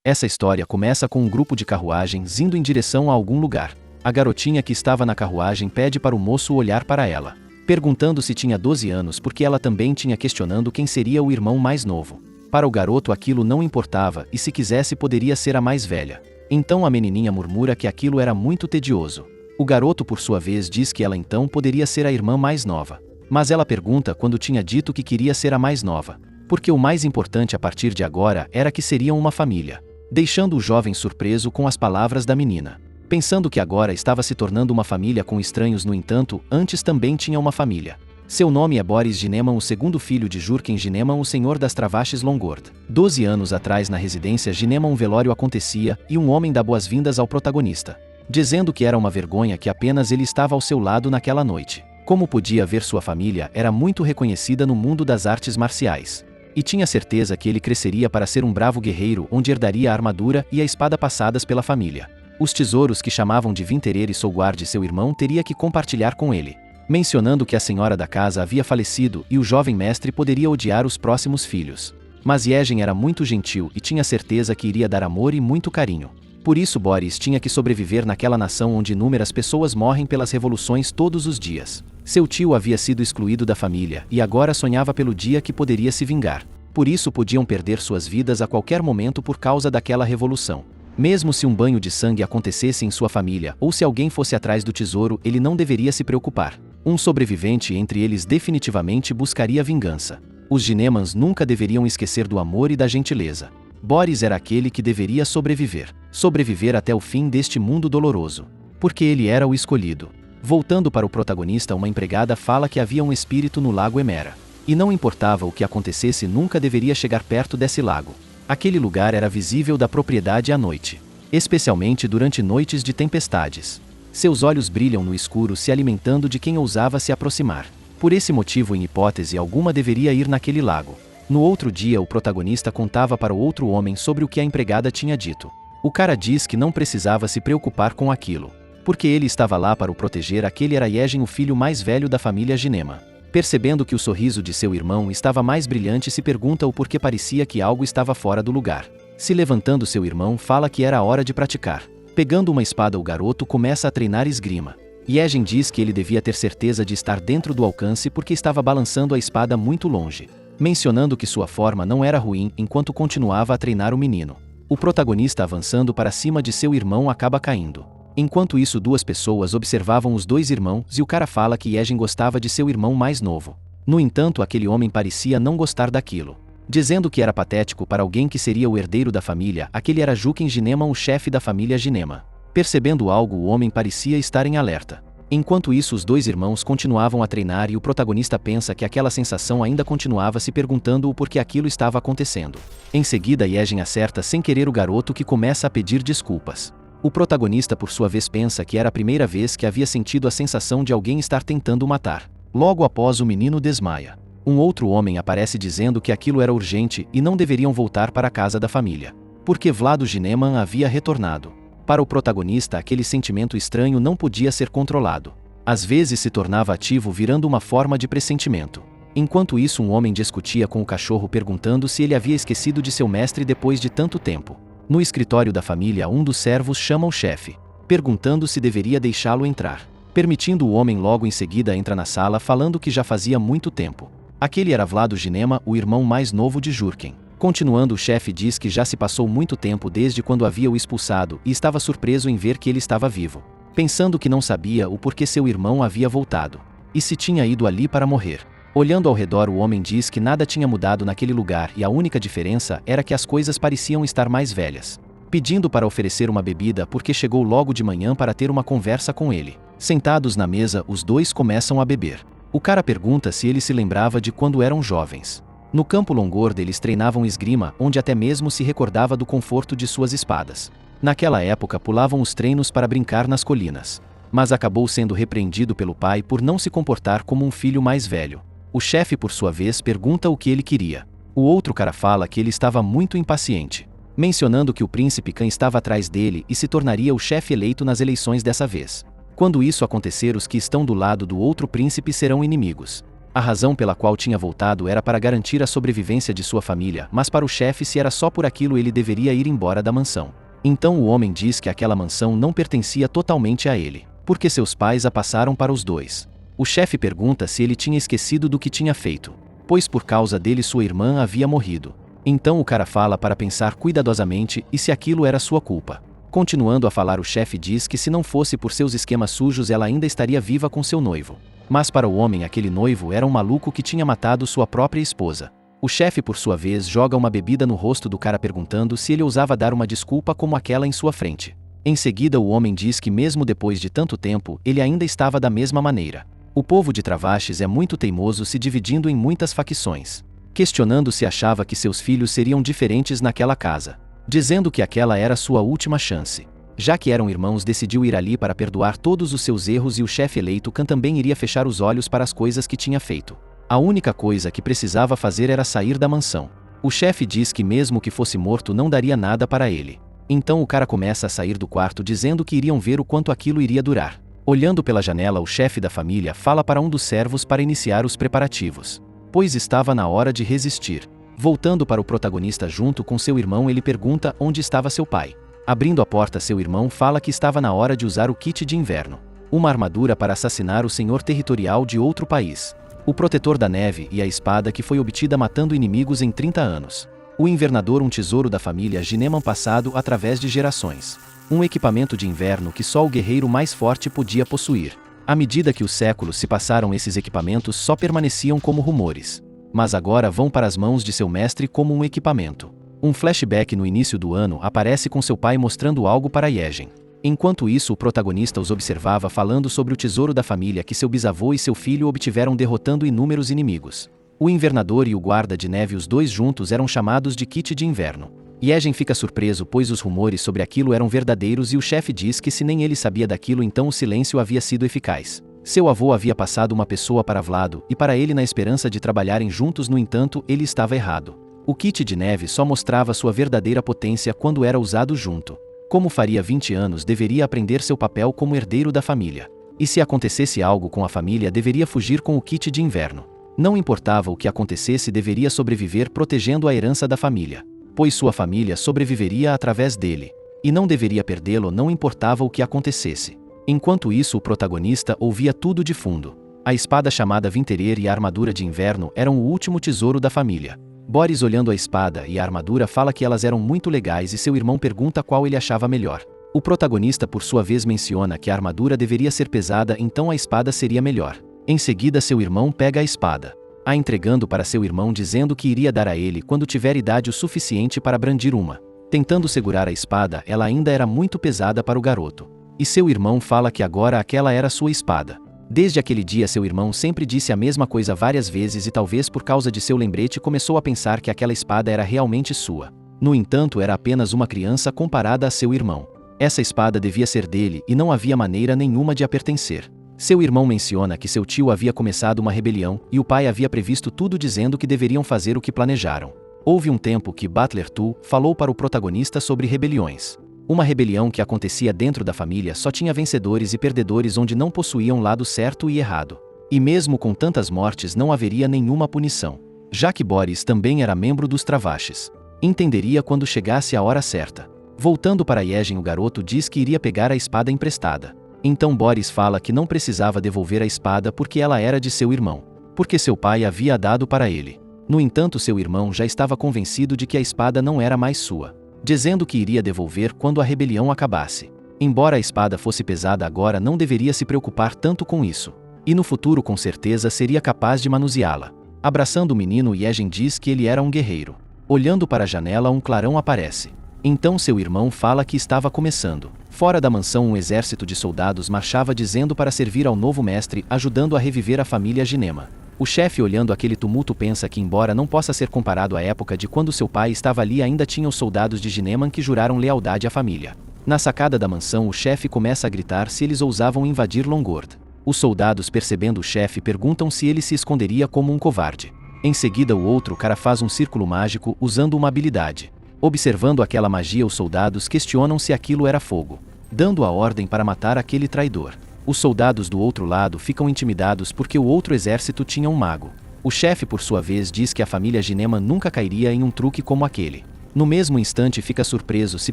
Essa história começa com um grupo de carruagens indo em direção a algum lugar. A garotinha que estava na carruagem pede para o moço olhar para ela, perguntando se tinha 12 anos porque ela também tinha questionando quem seria o irmão mais novo. Para o garoto aquilo não importava e se quisesse poderia ser a mais velha. Então a menininha murmura que aquilo era muito tedioso. O garoto por sua vez diz que ela então poderia ser a irmã mais nova. Mas ela pergunta quando tinha dito que queria ser a mais nova, porque o mais importante a partir de agora era que seriam uma família, deixando o jovem surpreso com as palavras da menina. Pensando que agora estava se tornando uma família com estranhos, no entanto, antes também tinha uma família. Seu nome é Boris Gineman, o segundo filho de Jurgen Gineman, o senhor das Travashes Longord. 12 anos atrás na residência Gineman um velório acontecia e um homem dá boas-vindas ao protagonista, dizendo que era uma vergonha que apenas ele estava ao seu lado naquela noite. Como podia ver, sua família era muito reconhecida no mundo das artes marciais. E tinha certeza que ele cresceria para ser um bravo guerreiro onde herdaria a armadura e a espada passadas pela família. Os tesouros que chamavam de Vinterer e Solguard, seu irmão, teria que compartilhar com ele, mencionando que a senhora da casa havia falecido e o jovem mestre poderia odiar os próximos filhos. Mas Yegen era muito gentil e tinha certeza que iria dar amor e muito carinho. Por isso Boris tinha que sobreviver naquela nação onde inúmeras pessoas morrem pelas revoluções todos os dias. Seu tio havia sido excluído da família e agora sonhava pelo dia que poderia se vingar. Por isso podiam perder suas vidas a qualquer momento por causa daquela revolução. Mesmo se um banho de sangue acontecesse em sua família ou se alguém fosse atrás do tesouro, ele não deveria se preocupar. Um sobrevivente entre eles definitivamente buscaria vingança. Os Ginemans nunca deveriam esquecer do amor e da gentileza. Boris era aquele que deveria sobreviver até o fim deste mundo doloroso, porque ele era o escolhido. Voltando para o protagonista, uma empregada fala que havia um espírito no lago Emera. E não importava o que acontecesse, nunca deveria chegar perto desse lago. Aquele lugar era visível da propriedade à noite, especialmente durante noites de tempestades. Seus olhos brilham no escuro, se alimentando de quem ousava se aproximar. Por esse motivo, em hipótese alguma, deveria ir naquele lago. No outro dia, o protagonista contava para o outro homem sobre o que a empregada tinha dito. O cara diz que não precisava se preocupar com aquilo, porque ele estava lá para o proteger. Aquele era Yegen, o filho mais velho da família Gineman. Percebendo que o sorriso de seu irmão estava mais brilhante, se pergunta o porquê, parecia que algo estava fora do lugar. Se levantando, seu irmão fala que era a hora de praticar. Pegando uma espada, o garoto começa a treinar esgrima. Yegen diz que ele devia ter certeza de estar dentro do alcance porque estava balançando a espada muito longe, mencionando que sua forma não era ruim enquanto continuava a treinar o menino. O protagonista, avançando para cima de seu irmão, acaba caindo. Enquanto isso, duas pessoas observavam os dois irmãos e o cara fala que Yegen gostava de seu irmão mais novo. No entanto, aquele homem parecia não gostar daquilo, dizendo que era patético para alguém que seria o herdeiro da família. Aquele era Jurgen Gineman, o chefe da família Gineman. Percebendo algo, o homem parecia estar em alerta. Enquanto isso, os dois irmãos continuavam a treinar e o protagonista pensa que aquela sensação ainda continuava, se perguntando o porquê aquilo estava acontecendo. Em seguida, Yegen acerta sem querer o garoto, que começa a pedir desculpas. O protagonista, por sua vez, pensa que era a primeira vez que havia sentido a sensação de alguém estar tentando matar. Logo após, o menino desmaia. Um outro homem aparece dizendo que aquilo era urgente e não deveriam voltar para a casa da família, porque Vlado Gineman havia retornado. Para o protagonista, aquele sentimento estranho não podia ser controlado. Às vezes se tornava ativo, virando uma forma de pressentimento. Enquanto isso, um homem discutia com o cachorro, perguntando se ele havia esquecido de seu mestre depois de tanto tempo. No escritório da família, um dos servos chama o chefe, perguntando se deveria deixá-lo entrar. Permitindo, o homem logo em seguida entra na sala, falando que já fazia muito tempo. Aquele era Vlado Gineman, o irmão mais novo de Jurgen. Continuando, o chefe diz que já se passou muito tempo desde quando havia o expulsado e estava surpreso em ver que ele estava vivo, pensando que não sabia o porquê seu irmão havia voltado, e se tinha ido ali para morrer. Olhando ao redor, o homem diz que nada tinha mudado naquele lugar e a única diferença era que as coisas pareciam estar mais velhas. Pedindo para oferecer uma bebida porque chegou logo de manhã para ter uma conversa com ele. Sentados na mesa, os dois começam a beber. O cara pergunta se ele se lembrava de quando eram jovens. No campo Longord eles treinavam esgrima, onde até mesmo se recordava do conforto de suas espadas. Naquela época pulavam os treinos para brincar nas colinas, mas acabou sendo repreendido pelo pai por não se comportar como um filho mais velho. O chefe, por sua vez, pergunta o que ele queria. O outro cara fala que ele estava muito impaciente, mencionando que o príncipe Khan estava atrás dele e se tornaria o chefe eleito nas eleições dessa vez. Quando isso acontecer, os que estão do lado do outro príncipe serão inimigos. A razão pela qual tinha voltado era para garantir a sobrevivência de sua família, mas para o chefe, se era só por aquilo, ele deveria ir embora da mansão. Então o homem diz que aquela mansão não pertencia totalmente a ele, porque seus pais a passaram para os dois. O chefe pergunta se ele tinha esquecido do que tinha feito, pois por causa dele sua irmã havia morrido. Então o cara fala para pensar cuidadosamente e se aquilo era sua culpa. Continuando a falar, o chefe diz que se não fosse por seus esquemas sujos, ela ainda estaria viva com seu noivo. Mas para o homem, aquele noivo era um maluco que tinha matado sua própria esposa. O chefe, por sua vez, joga uma bebida no rosto do cara perguntando se ele ousava dar uma desculpa como aquela em sua frente. Em seguida, o homem diz que mesmo depois de tanto tempo, ele ainda estava da mesma maneira. O povo de Travashes é muito teimoso, se dividindo em muitas facções, questionando se achava que seus filhos seriam diferentes naquela casa, dizendo que aquela era sua última chance. Já que eram irmãos, decidiu ir ali para perdoar todos os seus erros, e o chefe eleito Khan também iria fechar os olhos para as coisas que tinha feito. A única coisa que precisava fazer era sair da mansão. O chefe diz que mesmo que fosse morto não daria nada para ele. Então o cara começa a sair do quarto dizendo que iriam ver o quanto aquilo iria durar. Olhando pela janela, o chefe da família fala para um dos servos para iniciar os preparativos, pois estava na hora de resistir. Voltando para o protagonista junto com seu irmão, ele pergunta onde estava seu pai. Abrindo a porta, seu irmão fala que estava na hora de usar o kit de inverno, uma armadura para assassinar o senhor territorial de outro país, o protetor da neve, e a espada que foi obtida matando inimigos em 30 anos. O invernador, um tesouro da família Gineman passado através de gerações. Um equipamento de inverno que só o guerreiro mais forte podia possuir. À medida que os séculos se passaram, esses equipamentos só permaneciam como rumores, mas agora vão para as mãos de seu mestre como um equipamento. Um flashback no início do ano aparece com seu pai mostrando algo para Yegen. Enquanto isso, o protagonista os observava falando sobre o tesouro da família que seu bisavô e seu filho obtiveram derrotando inúmeros inimigos. O invernador e o guarda de neve, os dois juntos, eram chamados de kit de inverno. Yegen fica surpreso, pois os rumores sobre aquilo eram verdadeiros, e o chefe diz que se nem ele sabia daquilo, então o silêncio havia sido eficaz. Seu avô havia passado uma pessoa para Vlado e para ele na esperança de trabalharem juntos, no entanto, ele estava errado. O kit de neve só mostrava sua verdadeira potência quando era usado junto. Como faria 20 anos, deveria aprender seu papel como herdeiro da família. E se acontecesse algo com a família, deveria fugir com o kit de inverno. Não importava o que acontecesse, deveria sobreviver protegendo a herança da família, pois sua família sobreviveria através dele. E não deveria perdê-lo, não importava o que acontecesse. Enquanto isso, o protagonista ouvia tudo de fundo. A espada chamada Vinterer e a armadura de inverno eram o último tesouro da família. Boris, olhando a espada e a armadura, fala que elas eram muito legais, e seu irmão pergunta qual ele achava melhor. O protagonista, por sua vez, menciona que a armadura deveria ser pesada, então a espada seria melhor. Em seguida, seu irmão pega a espada, a entregando para seu irmão, dizendo que iria dar a ele quando tiver idade o suficiente para brandir uma. Tentando segurar a espada, ela ainda era muito pesada para o garoto. E seu irmão fala que agora aquela era sua espada. Desde aquele dia, seu irmão sempre disse a mesma coisa várias vezes, e talvez por causa de seu lembrete começou a pensar que aquela espada era realmente sua. No entanto, era apenas uma criança comparada a seu irmão. Essa espada devia ser dele e não havia maneira nenhuma de a pertencer. Seu irmão menciona que seu tio havia começado uma rebelião e o pai havia previsto tudo, dizendo que deveriam fazer o que planejaram. Houve um tempo que Butler Tu falou para o protagonista sobre rebeliões. Uma rebelião que acontecia dentro da família só tinha vencedores e perdedores, onde não possuíam lado certo e errado. E mesmo com tantas mortes não haveria nenhuma punição, já que Boris também era membro dos Travashes. Entenderia quando chegasse a hora certa. Voltando para Yegen, o garoto diz que iria pegar a espada emprestada. Então Boris fala que não precisava devolver a espada porque ela era de seu irmão, porque seu pai havia dado para ele. No entanto, seu irmão já estava convencido de que a espada não era mais sua, dizendo que iria devolver quando a rebelião acabasse. Embora a espada fosse pesada agora, não deveria se preocupar tanto com isso. E no futuro com certeza seria capaz de manuseá-la. Abraçando o menino, Yegen diz que ele era um guerreiro. Olhando para a janela, um clarão aparece. Então seu irmão fala que estava começando. Fora da mansão, um exército de soldados marchava dizendo para servir ao novo mestre, ajudando a reviver a família Ginema. O chefe, olhando aquele tumulto, pensa que, embora não possa ser comparado à época de quando seu pai estava ali, ainda tinha os soldados de Gineman que juraram lealdade à família. Na sacada da mansão, o chefe começa a gritar se eles ousavam invadir Longord. Os soldados, percebendo o chefe, perguntam se ele se esconderia como um covarde. Em seguida, o outro cara faz um círculo mágico usando uma habilidade. Observando aquela magia, os soldados questionam se aquilo era fogo, dando a ordem para matar aquele traidor. Os soldados do outro lado ficam intimidados porque o outro exército tinha um mago. O chefe, por sua vez, diz que a família Ginema nunca cairia em um truque como aquele. No mesmo instante fica surpreso, se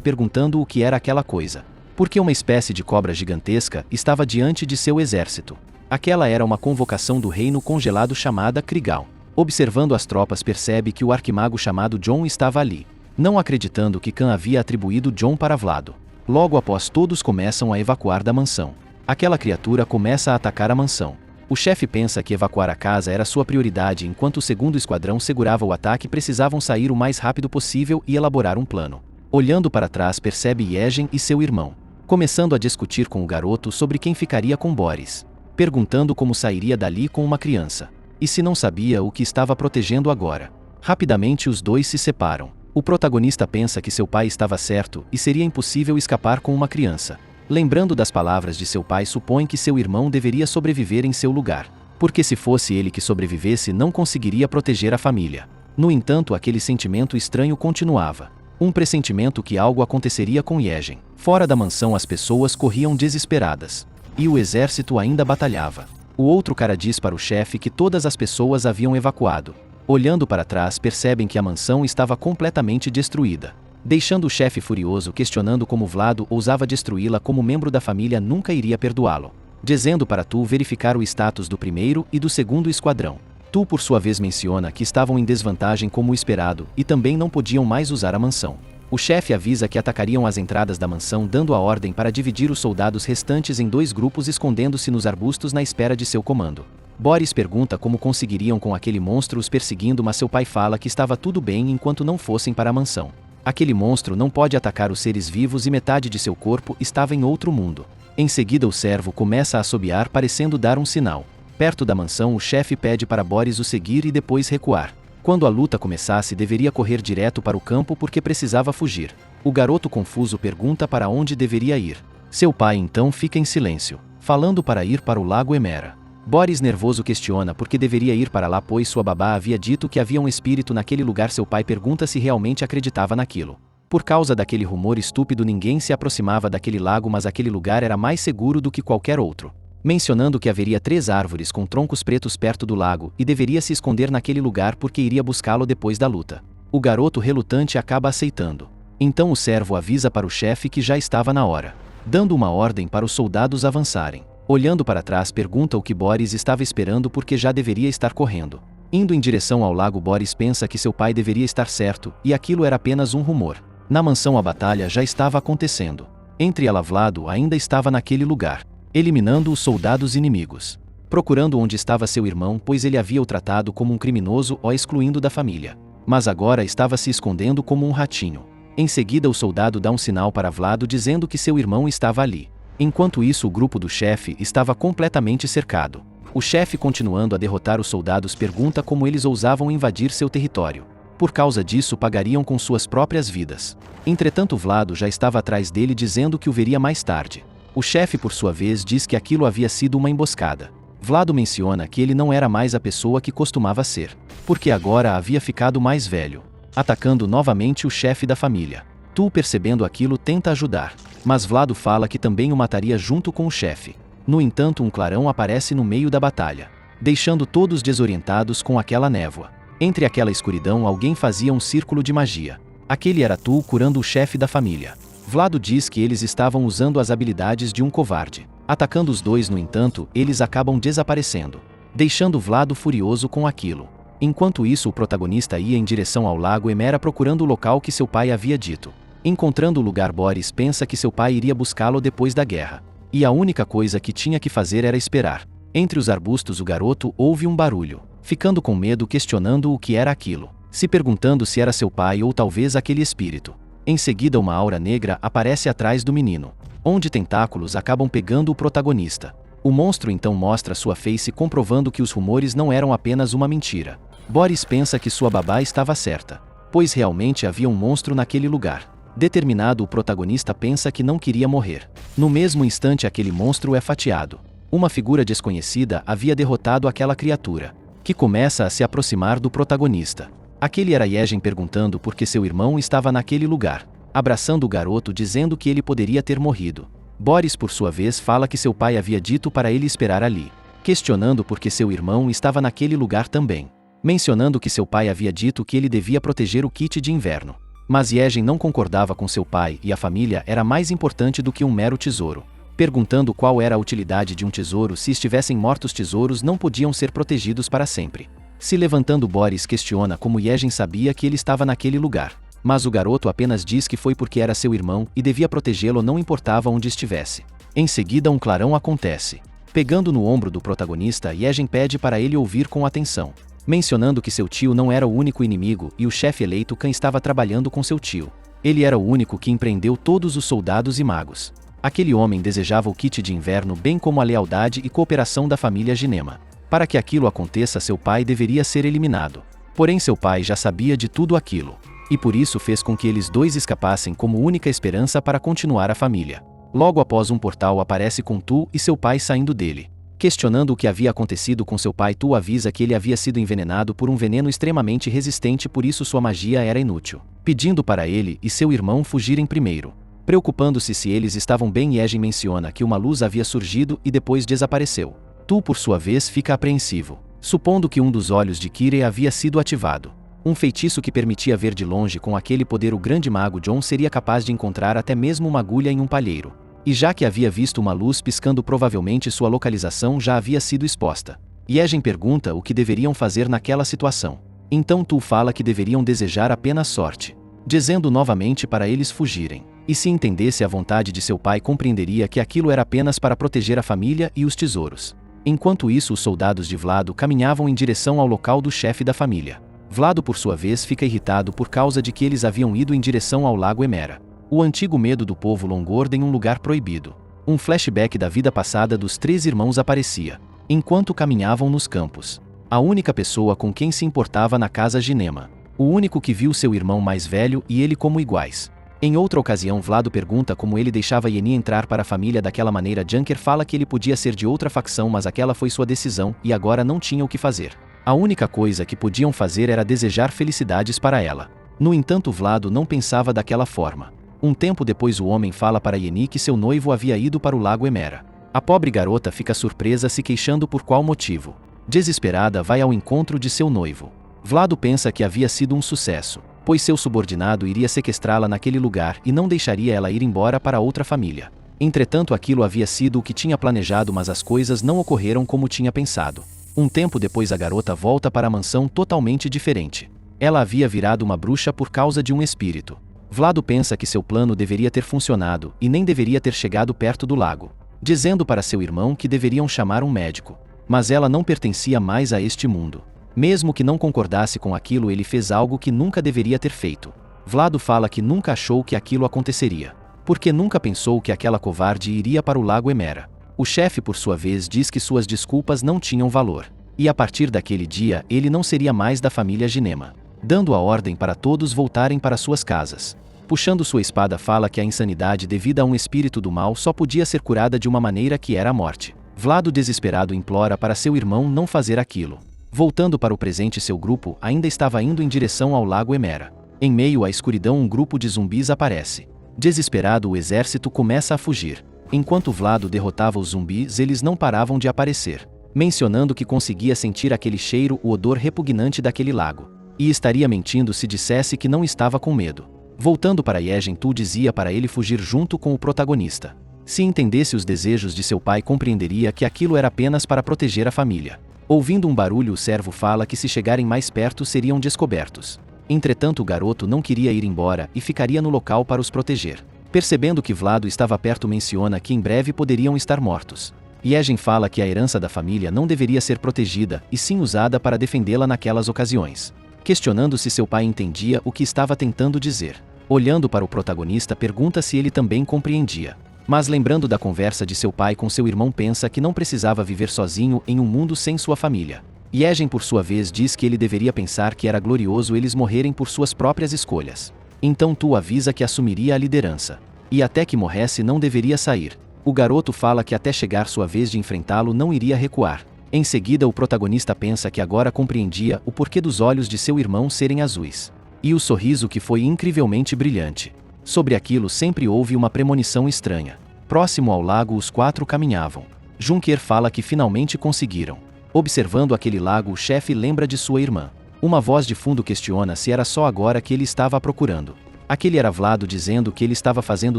perguntando o que era aquela coisa. Porque uma espécie de cobra gigantesca estava diante de seu exército. Aquela era uma convocação do reino congelado chamada Krigal. Observando as tropas, percebe que o arquimago chamado John estava ali. Não acreditando que Khan havia atribuído John para Vlado. Logo após, todos começam a evacuar da mansão. Aquela criatura começa a atacar a mansão. O chefe pensa que evacuar a casa era sua prioridade, enquanto o segundo esquadrão segurava o ataque e precisavam sair o mais rápido possível e elaborar um plano. Olhando para trás, percebe Yegen e seu irmão, começando a discutir com o garoto sobre quem ficaria com Boris, perguntando como sairia dali com uma criança, e se não sabia o que estava protegendo agora. Rapidamente os dois se separam. O protagonista pensa que seu pai estava certo e seria impossível escapar com uma criança. Lembrando das palavras de seu pai, supõe que seu irmão deveria sobreviver em seu lugar, porque se fosse ele que sobrevivesse, não conseguiria proteger a família. No entanto, aquele sentimento estranho continuava. Um pressentimento que algo aconteceria com Yegen. Fora da mansão, as pessoas corriam desesperadas. E o exército ainda batalhava. O outro cara diz para o chefe que todas as pessoas haviam evacuado. Olhando para trás, percebem que a mansão estava completamente destruída, deixando o chefe furioso, questionando como Vlado ousava destruí-la. Como membro da família, nunca iria perdoá-lo, dizendo para Tu verificar o status do primeiro e do segundo esquadrão. Tu, por sua vez, menciona que estavam em desvantagem como esperado e também não podiam mais usar a mansão. O chefe avisa que atacariam as entradas da mansão, dando a ordem para dividir os soldados restantes em 2 grupos, escondendo-se nos arbustos na espera de seu comando. Boris pergunta como conseguiriam com aquele monstro os perseguindo, mas seu pai fala que estava tudo bem enquanto não fossem para a mansão. Aquele monstro não pode atacar os seres vivos e metade de seu corpo estava em outro mundo. Em seguida, o servo começa a assobiar, parecendo dar um sinal. Perto da mansão, o chefe pede para Boris o seguir e depois recuar. Quando a luta começasse, deveria correr direto para o campo porque precisava fugir. O garoto confuso pergunta para onde deveria ir. Seu pai então fica em silêncio, falando para ir para o lago Emera. Boris, nervoso, questiona por que deveria ir para lá, pois sua babá havia dito que havia um espírito naquele lugar. Seu pai pergunta se realmente acreditava naquilo. Por causa daquele rumor estúpido, ninguém se aproximava daquele lago, mas aquele lugar era mais seguro do que qualquer outro. Mencionando que haveria 3 árvores com troncos pretos perto do lago e deveria se esconder naquele lugar porque iria buscá-lo depois da luta. O garoto, relutante, acaba aceitando. Então o servo avisa para o chefe que já estava na hora, dando uma ordem para os soldados avançarem. Olhando para trás, pergunta o que Boris estava esperando porque já deveria estar correndo. Indo em direção ao lago, Boris pensa que seu pai deveria estar certo e aquilo era apenas um rumor. Na mansão, a batalha já estava acontecendo. Entre ela, Vlado ainda estava naquele lugar, eliminando os soldados inimigos, procurando onde estava seu irmão, pois ele havia o tratado como um criminoso, o excluindo da família. Mas agora estava se escondendo como um ratinho. Em seguida, o soldado dá um sinal para Vlado dizendo que seu irmão estava ali. Enquanto isso, o grupo do chefe estava completamente cercado. O chefe, continuando a derrotar os soldados, pergunta como eles ousavam invadir seu território. Por causa disso, pagariam com suas próprias vidas. Entretanto, Vlado já estava atrás dele, dizendo que o veria mais tarde. O chefe, por sua vez, diz que aquilo havia sido uma emboscada. Vlado menciona que ele não era mais a pessoa que costumava ser, porque agora havia ficado mais velho, atacando novamente o chefe da família. Tu, percebendo aquilo, tenta ajudar, mas Vlado fala que também o mataria junto com o chefe. No entanto, um clarão aparece no meio da batalha, deixando todos desorientados com aquela névoa. Entre aquela escuridão, alguém fazia um círculo de magia. Aquele era Tu, curando o chefe da família. Vlado diz que eles estavam usando as habilidades de um covarde, atacando os dois. No entanto, eles acabam desaparecendo, deixando Vlado furioso com aquilo. Enquanto isso, o protagonista ia em direção ao lago Emera, procurando o local que seu pai havia dito. Encontrando o lugar, Boris pensa que seu pai iria buscá-lo depois da guerra, e a única coisa que tinha que fazer era esperar. Entre os arbustos, o garoto ouve um barulho, ficando com medo, questionando o que era aquilo, se perguntando se era seu pai ou talvez aquele espírito. Em seguida, uma aura negra aparece atrás do menino, onde tentáculos acabam pegando o protagonista. O monstro então mostra sua face, comprovando que os rumores não eram apenas uma mentira. Boris pensa que sua babá estava certa, pois realmente havia um monstro naquele lugar. Determinado, o protagonista pensa que não queria morrer. No mesmo instante, aquele monstro é fatiado. Uma figura desconhecida havia derrotado aquela criatura, que começa a se aproximar do protagonista. Aquele era Yegen, perguntando por que seu irmão estava naquele lugar, abraçando o garoto, dizendo que ele poderia ter morrido. Boris, por sua vez, fala que seu pai havia dito para ele esperar ali, questionando por que seu irmão estava naquele lugar também, mencionando que seu pai havia dito que ele devia proteger o kit de inverno. Mas Yegen não concordava com seu pai e a família era mais importante do que um mero tesouro, perguntando qual era a utilidade de um tesouro se estivessem mortos. Tesouros não podiam ser protegidos para sempre. Se levantando, Boris questiona como Yegen sabia que ele estava naquele lugar, mas o garoto apenas diz que foi porque era seu irmão e devia protegê-lo, não importava onde estivesse. Em seguida, um clarão acontece. Pegando no ombro do protagonista, Yegen pede para ele ouvir com atenção, mencionando que seu tio não era o único inimigo e o chefe eleito Khan estava trabalhando com seu tio. Ele era o único que empreendeu todos os soldados e magos. Aquele homem desejava o kit de inverno, bem como a lealdade e cooperação da família Ginema. Para que aquilo aconteça, seu pai deveria ser eliminado. Porém, seu pai já sabia de tudo aquilo, e por isso fez com que eles dois escapassem como única esperança para continuar a família. Logo após, um portal aparece com Tu e seu pai saindo dele. Questionando o que havia acontecido com seu pai, Tu avisa que ele havia sido envenenado por um veneno extremamente resistente, por isso sua magia era inútil, pedindo para ele e seu irmão fugirem primeiro. Preocupando-se se eles estavam bem, Yegen menciona que uma luz havia surgido e depois desapareceu. Tu, por sua vez, fica apreensivo, supondo que um dos olhos de Kirei havia sido ativado. Um feitiço que permitia ver de longe. Com aquele poder, o grande mago John seria capaz de encontrar até mesmo uma agulha em um palheiro. E já que havia visto uma luz piscando, provavelmente sua localização já havia sido exposta. Yegen pergunta o que deveriam fazer naquela situação. Então Tu fala que deveriam desejar apenas sorte, dizendo novamente para eles fugirem. E se entendesse a vontade de seu pai, compreenderia que aquilo era apenas para proteger a família e os tesouros. Enquanto isso, os soldados de Vlado caminhavam em direção ao local do chefe da família. Vlado, por sua vez, fica irritado por causa de que eles haviam ido em direção ao lago Emera, o antigo medo do povo Longorda, em um lugar proibido. Um flashback da vida passada dos três irmãos aparecia, enquanto caminhavam nos campos. A única pessoa com quem se importava na casa Ginema. O único que viu seu irmão mais velho e ele como iguais. Em outra ocasião, Vlado pergunta como ele deixava Yenny entrar para a família daquela maneira. Junker fala que ele podia ser de outra facção, mas aquela foi sua decisão e agora não tinha o que fazer. A única coisa que podiam fazer era desejar felicidades para ela. No entanto, Vlado não pensava daquela forma. Um tempo depois, o homem fala para Yenny que seu noivo havia ido para o lago Emera. A pobre garota fica surpresa, se queixando por qual motivo. Desesperada, vai ao encontro de seu noivo. Vlado pensa que havia sido um sucesso, pois seu subordinado iria sequestrá-la naquele lugar e não deixaria ela ir embora para outra família. Entretanto, aquilo havia sido o que tinha planejado, mas as coisas não ocorreram como tinha pensado. Um tempo depois, a garota volta para a mansão totalmente diferente. Ela havia virado uma bruxa por causa de um espírito. Vlado pensa que seu plano deveria ter funcionado e nem deveria ter chegado perto do lago, dizendo para seu irmão que deveriam chamar um médico. Mas ela não pertencia mais a este mundo. Mesmo que não concordasse com aquilo, ele fez algo que nunca deveria ter feito. Vlado fala que nunca achou que aquilo aconteceria, porque nunca pensou que aquela covarde iria para o lago Emera. O chefe, por sua vez, diz que suas desculpas não tinham valor, e a partir daquele dia ele não seria mais da família Ginema, dando a ordem para todos voltarem para suas casas. Puxando sua espada, fala que a insanidade devida a um espírito do mal só podia ser curada de uma maneira, que era a morte. Vlado, desesperado, implora para seu irmão não fazer aquilo. Voltando para o presente, seu grupo ainda estava indo em direção ao lago Emera. Em meio à escuridão, um grupo de zumbis aparece. Desesperado, o exército começa a fugir. Enquanto Vlado derrotava os zumbis, eles não paravam de aparecer, mencionando que conseguia sentir aquele cheiro, o odor repugnante daquele lago. E estaria mentindo se dissesse que não estava com medo. Voltando para Yegen, Tu dizia para ele fugir junto com o protagonista. Se entendesse os desejos de seu pai, compreenderia que aquilo era apenas para proteger a família. Ouvindo um barulho, o servo fala que se chegarem mais perto seriam descobertos. Entretanto, o garoto não queria ir embora e ficaria no local para os proteger. Percebendo que Vlado estava perto, menciona que em breve poderiam estar mortos. Yegen fala que a herança da família não deveria ser protegida, e sim usada para defendê-la naquelas ocasiões. Questionando se seu pai entendia o que estava tentando dizer. Olhando para o protagonista, pergunta se ele também compreendia. Mas lembrando da conversa de seu pai com seu irmão, pensa que não precisava viver sozinho em um mundo sem sua família. Yegen, por sua vez, diz que ele deveria pensar que era glorioso eles morrerem por suas próprias escolhas. Então Tu avisa que assumiria a liderança. E até que morresse não deveria sair. O garoto fala que até chegar sua vez de enfrentá-lo não iria recuar. Em seguida, o protagonista pensa que agora compreendia o porquê dos olhos de seu irmão serem azuis. E o sorriso, que foi incrivelmente brilhante. Sobre aquilo sempre houve uma premonição estranha. Próximo ao lago os quatro caminhavam. Junker fala que finalmente conseguiram. Observando aquele lago, o chefe lembra de sua irmã. Uma voz de fundo questiona se era só agora que ele estava procurando. Aquele era Vlado dizendo que ele estava fazendo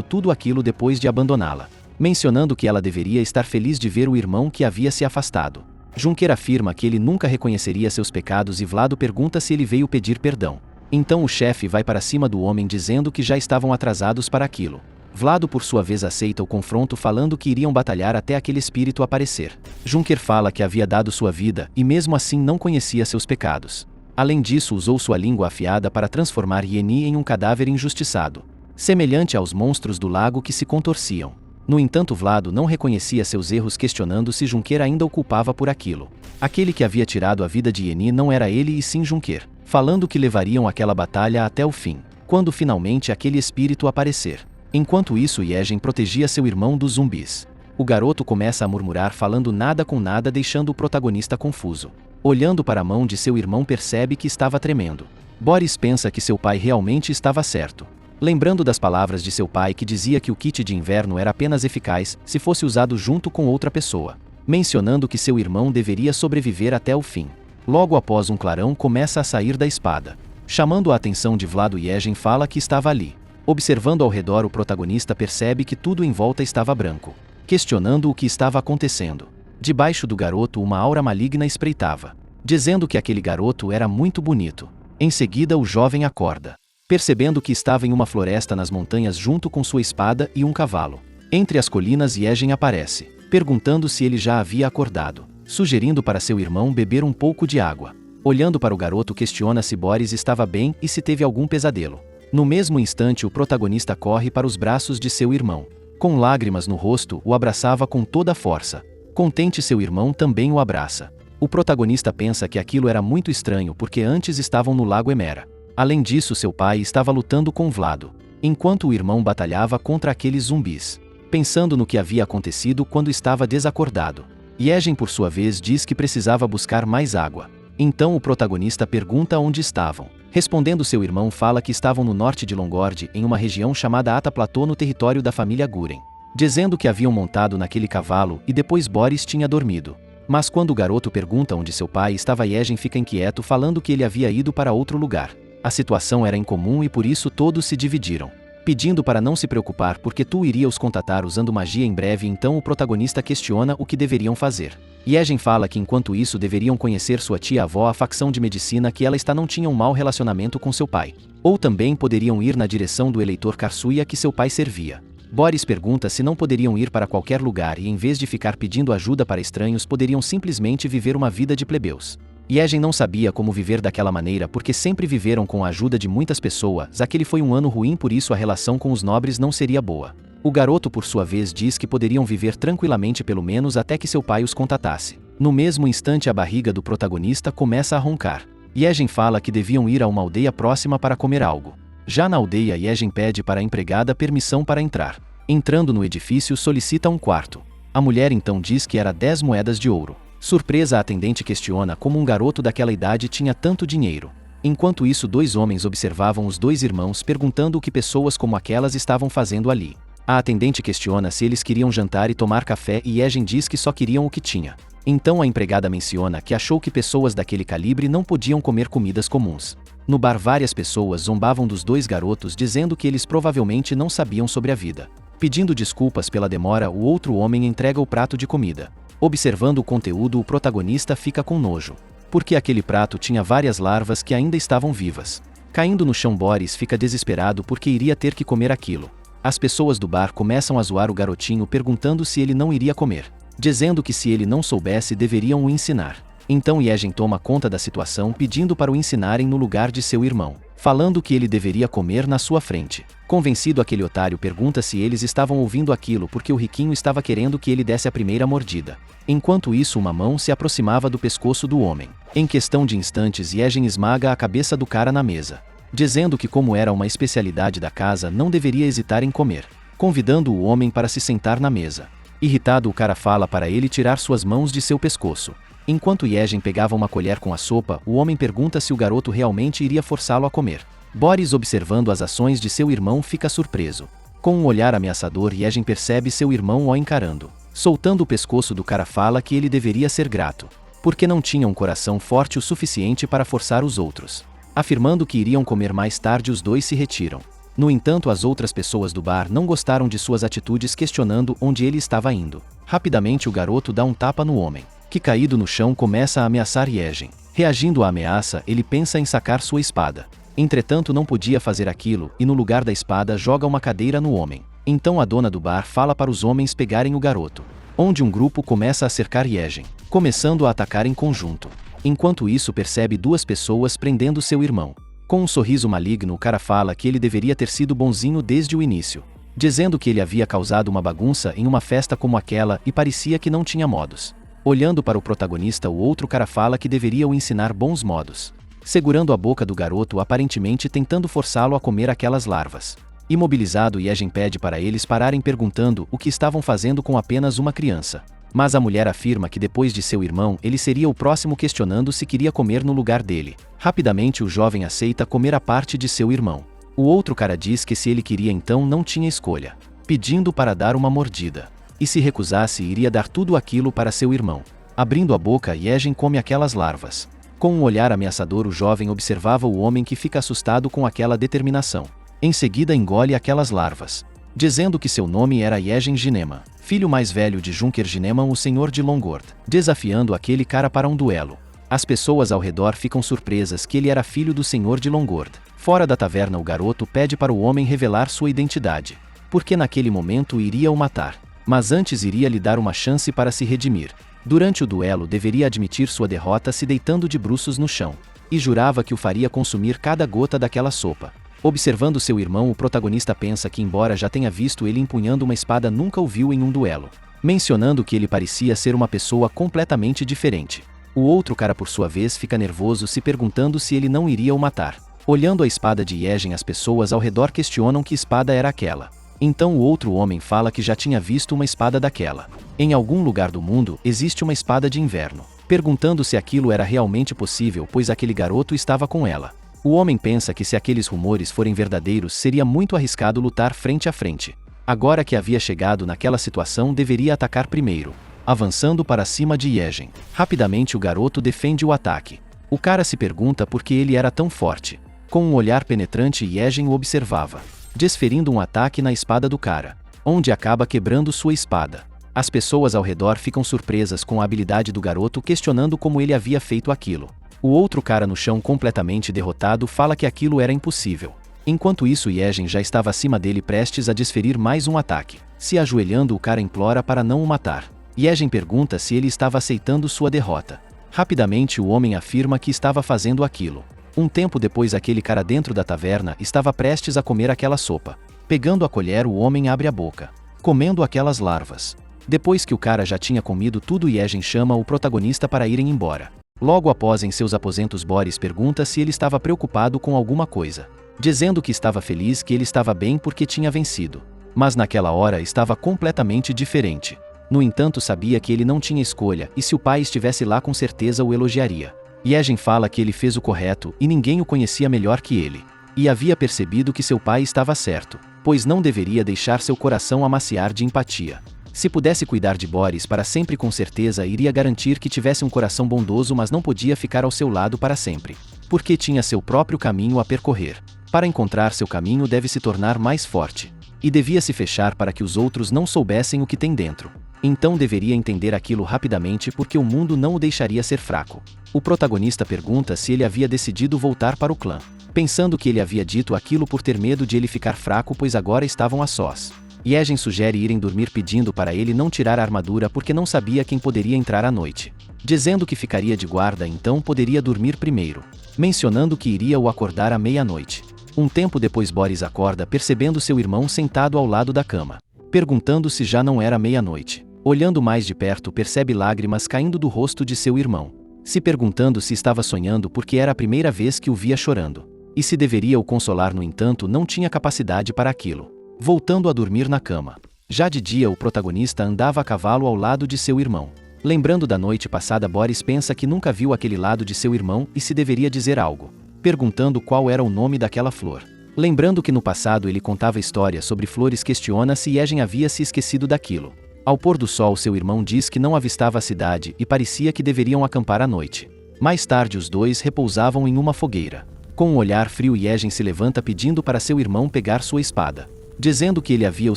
tudo aquilo depois de abandoná-la, mencionando que ela deveria estar feliz de ver o irmão que havia se afastado. Junker afirma que ele nunca reconheceria seus pecados e Vlado pergunta se ele veio pedir perdão. Então o chefe vai para cima do homem dizendo que já estavam atrasados para aquilo. Vlado por sua vez aceita o confronto falando que iriam batalhar até aquele espírito aparecer. Junker fala que havia dado sua vida e mesmo assim não conhecia seus pecados. Além disso, usou sua língua afiada para transformar Yenny em um cadáver injustiçado, semelhante aos monstros do lago que se contorciam. No entanto, Vlado não reconhecia seus erros, questionando se Junker ainda o culpava por aquilo. Aquele que havia tirado a vida de Yenny não era ele e sim Junker, falando que levariam aquela batalha até o fim, quando finalmente aquele espírito aparecer. Enquanto isso, Yegen protegia seu irmão dos zumbis. O garoto começa a murmurar falando nada com nada, deixando o protagonista confuso. Olhando para a mão de seu irmão, percebe que estava tremendo. Boris pensa que seu pai realmente estava certo. Lembrando das palavras de seu pai que dizia que o kit de inverno era apenas eficaz se fosse usado junto com outra pessoa, mencionando que seu irmão deveria sobreviver até o fim. Logo após, um clarão começa a sair da espada. Chamando a atenção de Vlado, Yegen fala que estava ali. Observando ao redor, o protagonista percebe que tudo em volta estava branco, questionando o que estava acontecendo. Debaixo do garoto, uma aura maligna espreitava, dizendo que aquele garoto era muito bonito. Em seguida, o jovem acorda, percebendo que estava em uma floresta nas montanhas junto com sua espada e um cavalo. Entre as colinas, Yegen aparece, perguntando se ele já havia acordado, sugerindo para seu irmão beber um pouco de água. Olhando para o garoto, questiona se Boris estava bem e se teve algum pesadelo. No mesmo instante, o protagonista corre para os braços de seu irmão. Com lágrimas no rosto, o abraçava com toda a força. Contente, seu irmão também o abraça. O protagonista pensa que aquilo era muito estranho porque antes estavam no lago Emera. Além disso, seu pai estava lutando com Vlado, enquanto o irmão batalhava contra aqueles zumbis. Pensando no que havia acontecido quando estava desacordado, Yegen por sua vez diz que precisava buscar mais água. Então o protagonista pergunta onde estavam. Respondendo, seu irmão fala que estavam no norte de Longord, em uma região chamada Ata Platô, no território da família Guren, dizendo que haviam montado naquele cavalo e depois Boris tinha dormido. Mas quando o garoto pergunta onde seu pai estava, Yegen fica inquieto, falando que ele havia ido para outro lugar. A situação era incomum e por isso todos se dividiram, pedindo para não se preocupar porque Tu iria os contatar usando magia em breve. Então o protagonista questiona o que deveriam fazer. Yegen fala que enquanto isso deveriam conhecer sua tia-avó, a facção de medicina que ela está não tinha um mau relacionamento com seu pai. Ou também poderiam ir na direção do eleitor Karsuya que seu pai servia. Boris pergunta se não poderiam ir para qualquer lugar e em vez de ficar pedindo ajuda para estranhos, poderiam simplesmente viver uma vida de plebeus. Yegen não sabia como viver daquela maneira porque sempre viveram com a ajuda de muitas pessoas. Aquele foi um ano ruim, por isso a relação com os nobres não seria boa. O garoto por sua vez diz que poderiam viver tranquilamente pelo menos até que seu pai os contatasse. No mesmo instante, a barriga do protagonista começa a roncar. Yegen fala que deviam ir a uma aldeia próxima para comer algo. Já na aldeia, Yegen pede para a empregada permissão para entrar. Entrando no edifício, solicita um quarto. A mulher então diz que era 10 moedas de ouro. Surpresa, a atendente questiona como um garoto daquela idade tinha tanto dinheiro. Enquanto isso, 2 homens observavam os 2 irmãos, perguntando o que pessoas como aquelas estavam fazendo ali. A atendente questiona se eles queriam jantar e tomar café e Yegen diz que só queriam o que tinha. Então a empregada menciona que achou que pessoas daquele calibre não podiam comer comidas comuns. No bar, várias pessoas zombavam dos 2 garotos, dizendo que eles provavelmente não sabiam sobre a vida. Pedindo desculpas pela demora, o outro homem entrega o prato de comida. Observando o conteúdo, o protagonista fica com nojo, porque aquele prato tinha várias larvas que ainda estavam vivas. Caindo no chão, Boris fica desesperado porque iria ter que comer aquilo. As pessoas do bar começam a zoar o garotinho, perguntando se ele não iria comer, dizendo que se ele não soubesse deveriam o ensinar. Então Yegen toma conta da situação, pedindo para o ensinarem no lugar de seu irmão, falando que ele deveria comer na sua frente. Convencido, aquele otário pergunta se eles estavam ouvindo aquilo porque o riquinho estava querendo que ele desse a primeira mordida. Enquanto isso, uma mão se aproximava do pescoço do homem. Em questão de instantes, Yegen esmaga a cabeça do cara na mesa, dizendo que como era uma especialidade da casa, não deveria hesitar em comer, convidando o homem para se sentar na mesa. Irritado, o cara fala para ele tirar suas mãos de seu pescoço. Enquanto Yegen pegava uma colher com a sopa, o homem pergunta se o garoto realmente iria forçá-lo a comer. Boris, observando as ações de seu irmão, fica surpreso. Com um olhar ameaçador, Yegen percebe seu irmão o encarando. Soltando o pescoço do cara, fala que ele deveria ser grato, porque não tinha um coração forte o suficiente para forçar os outros. Afirmando que iriam comer mais tarde, os dois se retiram. No entanto, as outras pessoas do bar não gostaram de suas atitudes, questionando onde ele estava indo. Rapidamente o garoto dá um tapa no homem, que caído no chão começa a ameaçar Yegen. Reagindo à ameaça, ele pensa em sacar sua espada. Entretanto, não podia fazer aquilo e no lugar da espada joga uma cadeira no homem. Então a dona do bar fala para os homens pegarem o garoto, onde um grupo começa a cercar Yegen, começando a atacar em conjunto. Enquanto isso, percebe duas pessoas prendendo seu irmão. Com um sorriso maligno, o cara fala que ele deveria ter sido bonzinho desde o início, dizendo que ele havia causado uma bagunça em uma festa como aquela e parecia que não tinha modos. Olhando para o protagonista, o outro cara fala que deveria o ensinar bons modos, segurando a boca do garoto, aparentemente tentando forçá-lo a comer aquelas larvas. Imobilizado, Yegen pede para eles pararem, perguntando o que estavam fazendo com apenas uma criança. Mas a mulher afirma que depois de seu irmão, ele seria o próximo, questionando se queria comer no lugar dele. Rapidamente o jovem aceita comer a parte de seu irmão. O outro cara diz que se ele queria então não tinha escolha, pedindo para dar uma mordida. E se recusasse, iria dar tudo aquilo para seu irmão. Abrindo a boca, Yegen come aquelas larvas. Com um olhar ameaçador, o jovem observava o homem, que fica assustado com aquela determinação. Em seguida engole aquelas larvas, dizendo que seu nome era Yegen Ginema, filho mais velho de Junker Gineman, o senhor de Longord, desafiando aquele cara para um duelo. As pessoas ao redor ficam surpresas que ele era filho do senhor de Longord. Fora da taverna, o garoto pede para o homem revelar sua identidade, porque naquele momento iria o matar, mas antes iria lhe dar uma chance para se redimir. Durante o duelo, deveria admitir sua derrota se deitando de bruços no chão, e jurava que o faria consumir cada gota daquela sopa. Observando seu irmão, o protagonista pensa que, embora já tenha visto ele empunhando uma espada, nunca o viu em um duelo, mencionando que ele parecia ser uma pessoa completamente diferente. O outro cara, por sua vez, fica nervoso, se perguntando se ele não iria o matar. Olhando a espada de Yegen, as pessoas ao redor questionam que espada era aquela. Então o outro homem fala que já tinha visto uma espada daquela. Em algum lugar do mundo existe uma espada de inverno, perguntando se aquilo era realmente possível, pois aquele garoto estava com ela. O homem pensa que se aqueles rumores forem verdadeiros, seria muito arriscado lutar frente a frente. Agora que havia chegado naquela situação, deveria atacar primeiro, avançando para cima de Yegen. Rapidamente o garoto defende o ataque. O cara se pergunta por que ele era tão forte. Com um olhar penetrante, Yegen o observava, desferindo um ataque na espada do cara, onde acaba quebrando sua espada. As pessoas ao redor ficam surpresas com a habilidade do garoto, questionando como ele havia feito aquilo. O outro cara no chão, completamente derrotado, fala que aquilo era impossível. Enquanto isso, Yegen já estava acima dele, prestes a desferir mais um ataque. Se ajoelhando, o cara implora para não o matar. Yegen pergunta se ele estava aceitando sua derrota. Rapidamente o homem afirma que estava fazendo aquilo. Um tempo depois, aquele cara dentro da taverna estava prestes a comer aquela sopa. Pegando a colher, o homem abre a boca, comendo aquelas larvas. Depois que o cara já tinha comido tudo, Yegen chama o protagonista para irem embora. Logo após, em seus aposentos, Boris pergunta se ele estava preocupado com alguma coisa, dizendo que estava feliz, que ele estava bem porque tinha vencido. Mas naquela hora estava completamente diferente. No entanto, sabia que ele não tinha escolha, e se o pai estivesse lá, com certeza o elogiaria. Yegen fala que ele fez o correto e ninguém o conhecia melhor que ele. E havia percebido que seu pai estava certo, pois não deveria deixar seu coração amaciar de empatia. Se pudesse cuidar de Boris para sempre, com certeza iria garantir que tivesse um coração bondoso, mas não podia ficar ao seu lado para sempre, porque tinha seu próprio caminho a percorrer. Para encontrar seu caminho, deve se tornar mais forte, e devia se fechar para que os outros não soubessem o que tem dentro. Então deveria entender aquilo rapidamente, porque o mundo não o deixaria ser fraco. O protagonista pergunta se ele havia decidido voltar para o clã, pensando que ele havia dito aquilo por ter medo de ele ficar fraco, pois agora estavam a sós. Yegen sugere irem dormir, pedindo para ele não tirar a armadura porque não sabia quem poderia entrar à noite, dizendo que ficaria de guarda, então poderia dormir primeiro, mencionando que iria o acordar à meia-noite. Um tempo depois, Boris acorda percebendo seu irmão sentado ao lado da cama, perguntando se já não era meia-noite. Olhando mais de perto, percebe lágrimas caindo do rosto de seu irmão, se perguntando se estava sonhando, porque era a primeira vez que o via chorando, e se deveria o consolar. No entanto, não tinha capacidade para aquilo. Voltando a dormir na cama. Já de dia, o protagonista andava a cavalo ao lado de seu irmão. Lembrando da noite passada, Boris pensa que nunca viu aquele lado de seu irmão e se deveria dizer algo, perguntando qual era o nome daquela flor. Lembrando que no passado ele contava histórias sobre flores, questiona se Yegen havia se esquecido daquilo. Ao pôr do sol, seu irmão diz que não avistava a cidade e parecia que deveriam acampar à noite. Mais tarde os dois repousavam em uma fogueira. Com um olhar frio, Yegen se levanta pedindo para seu irmão pegar sua espada, dizendo que ele havia o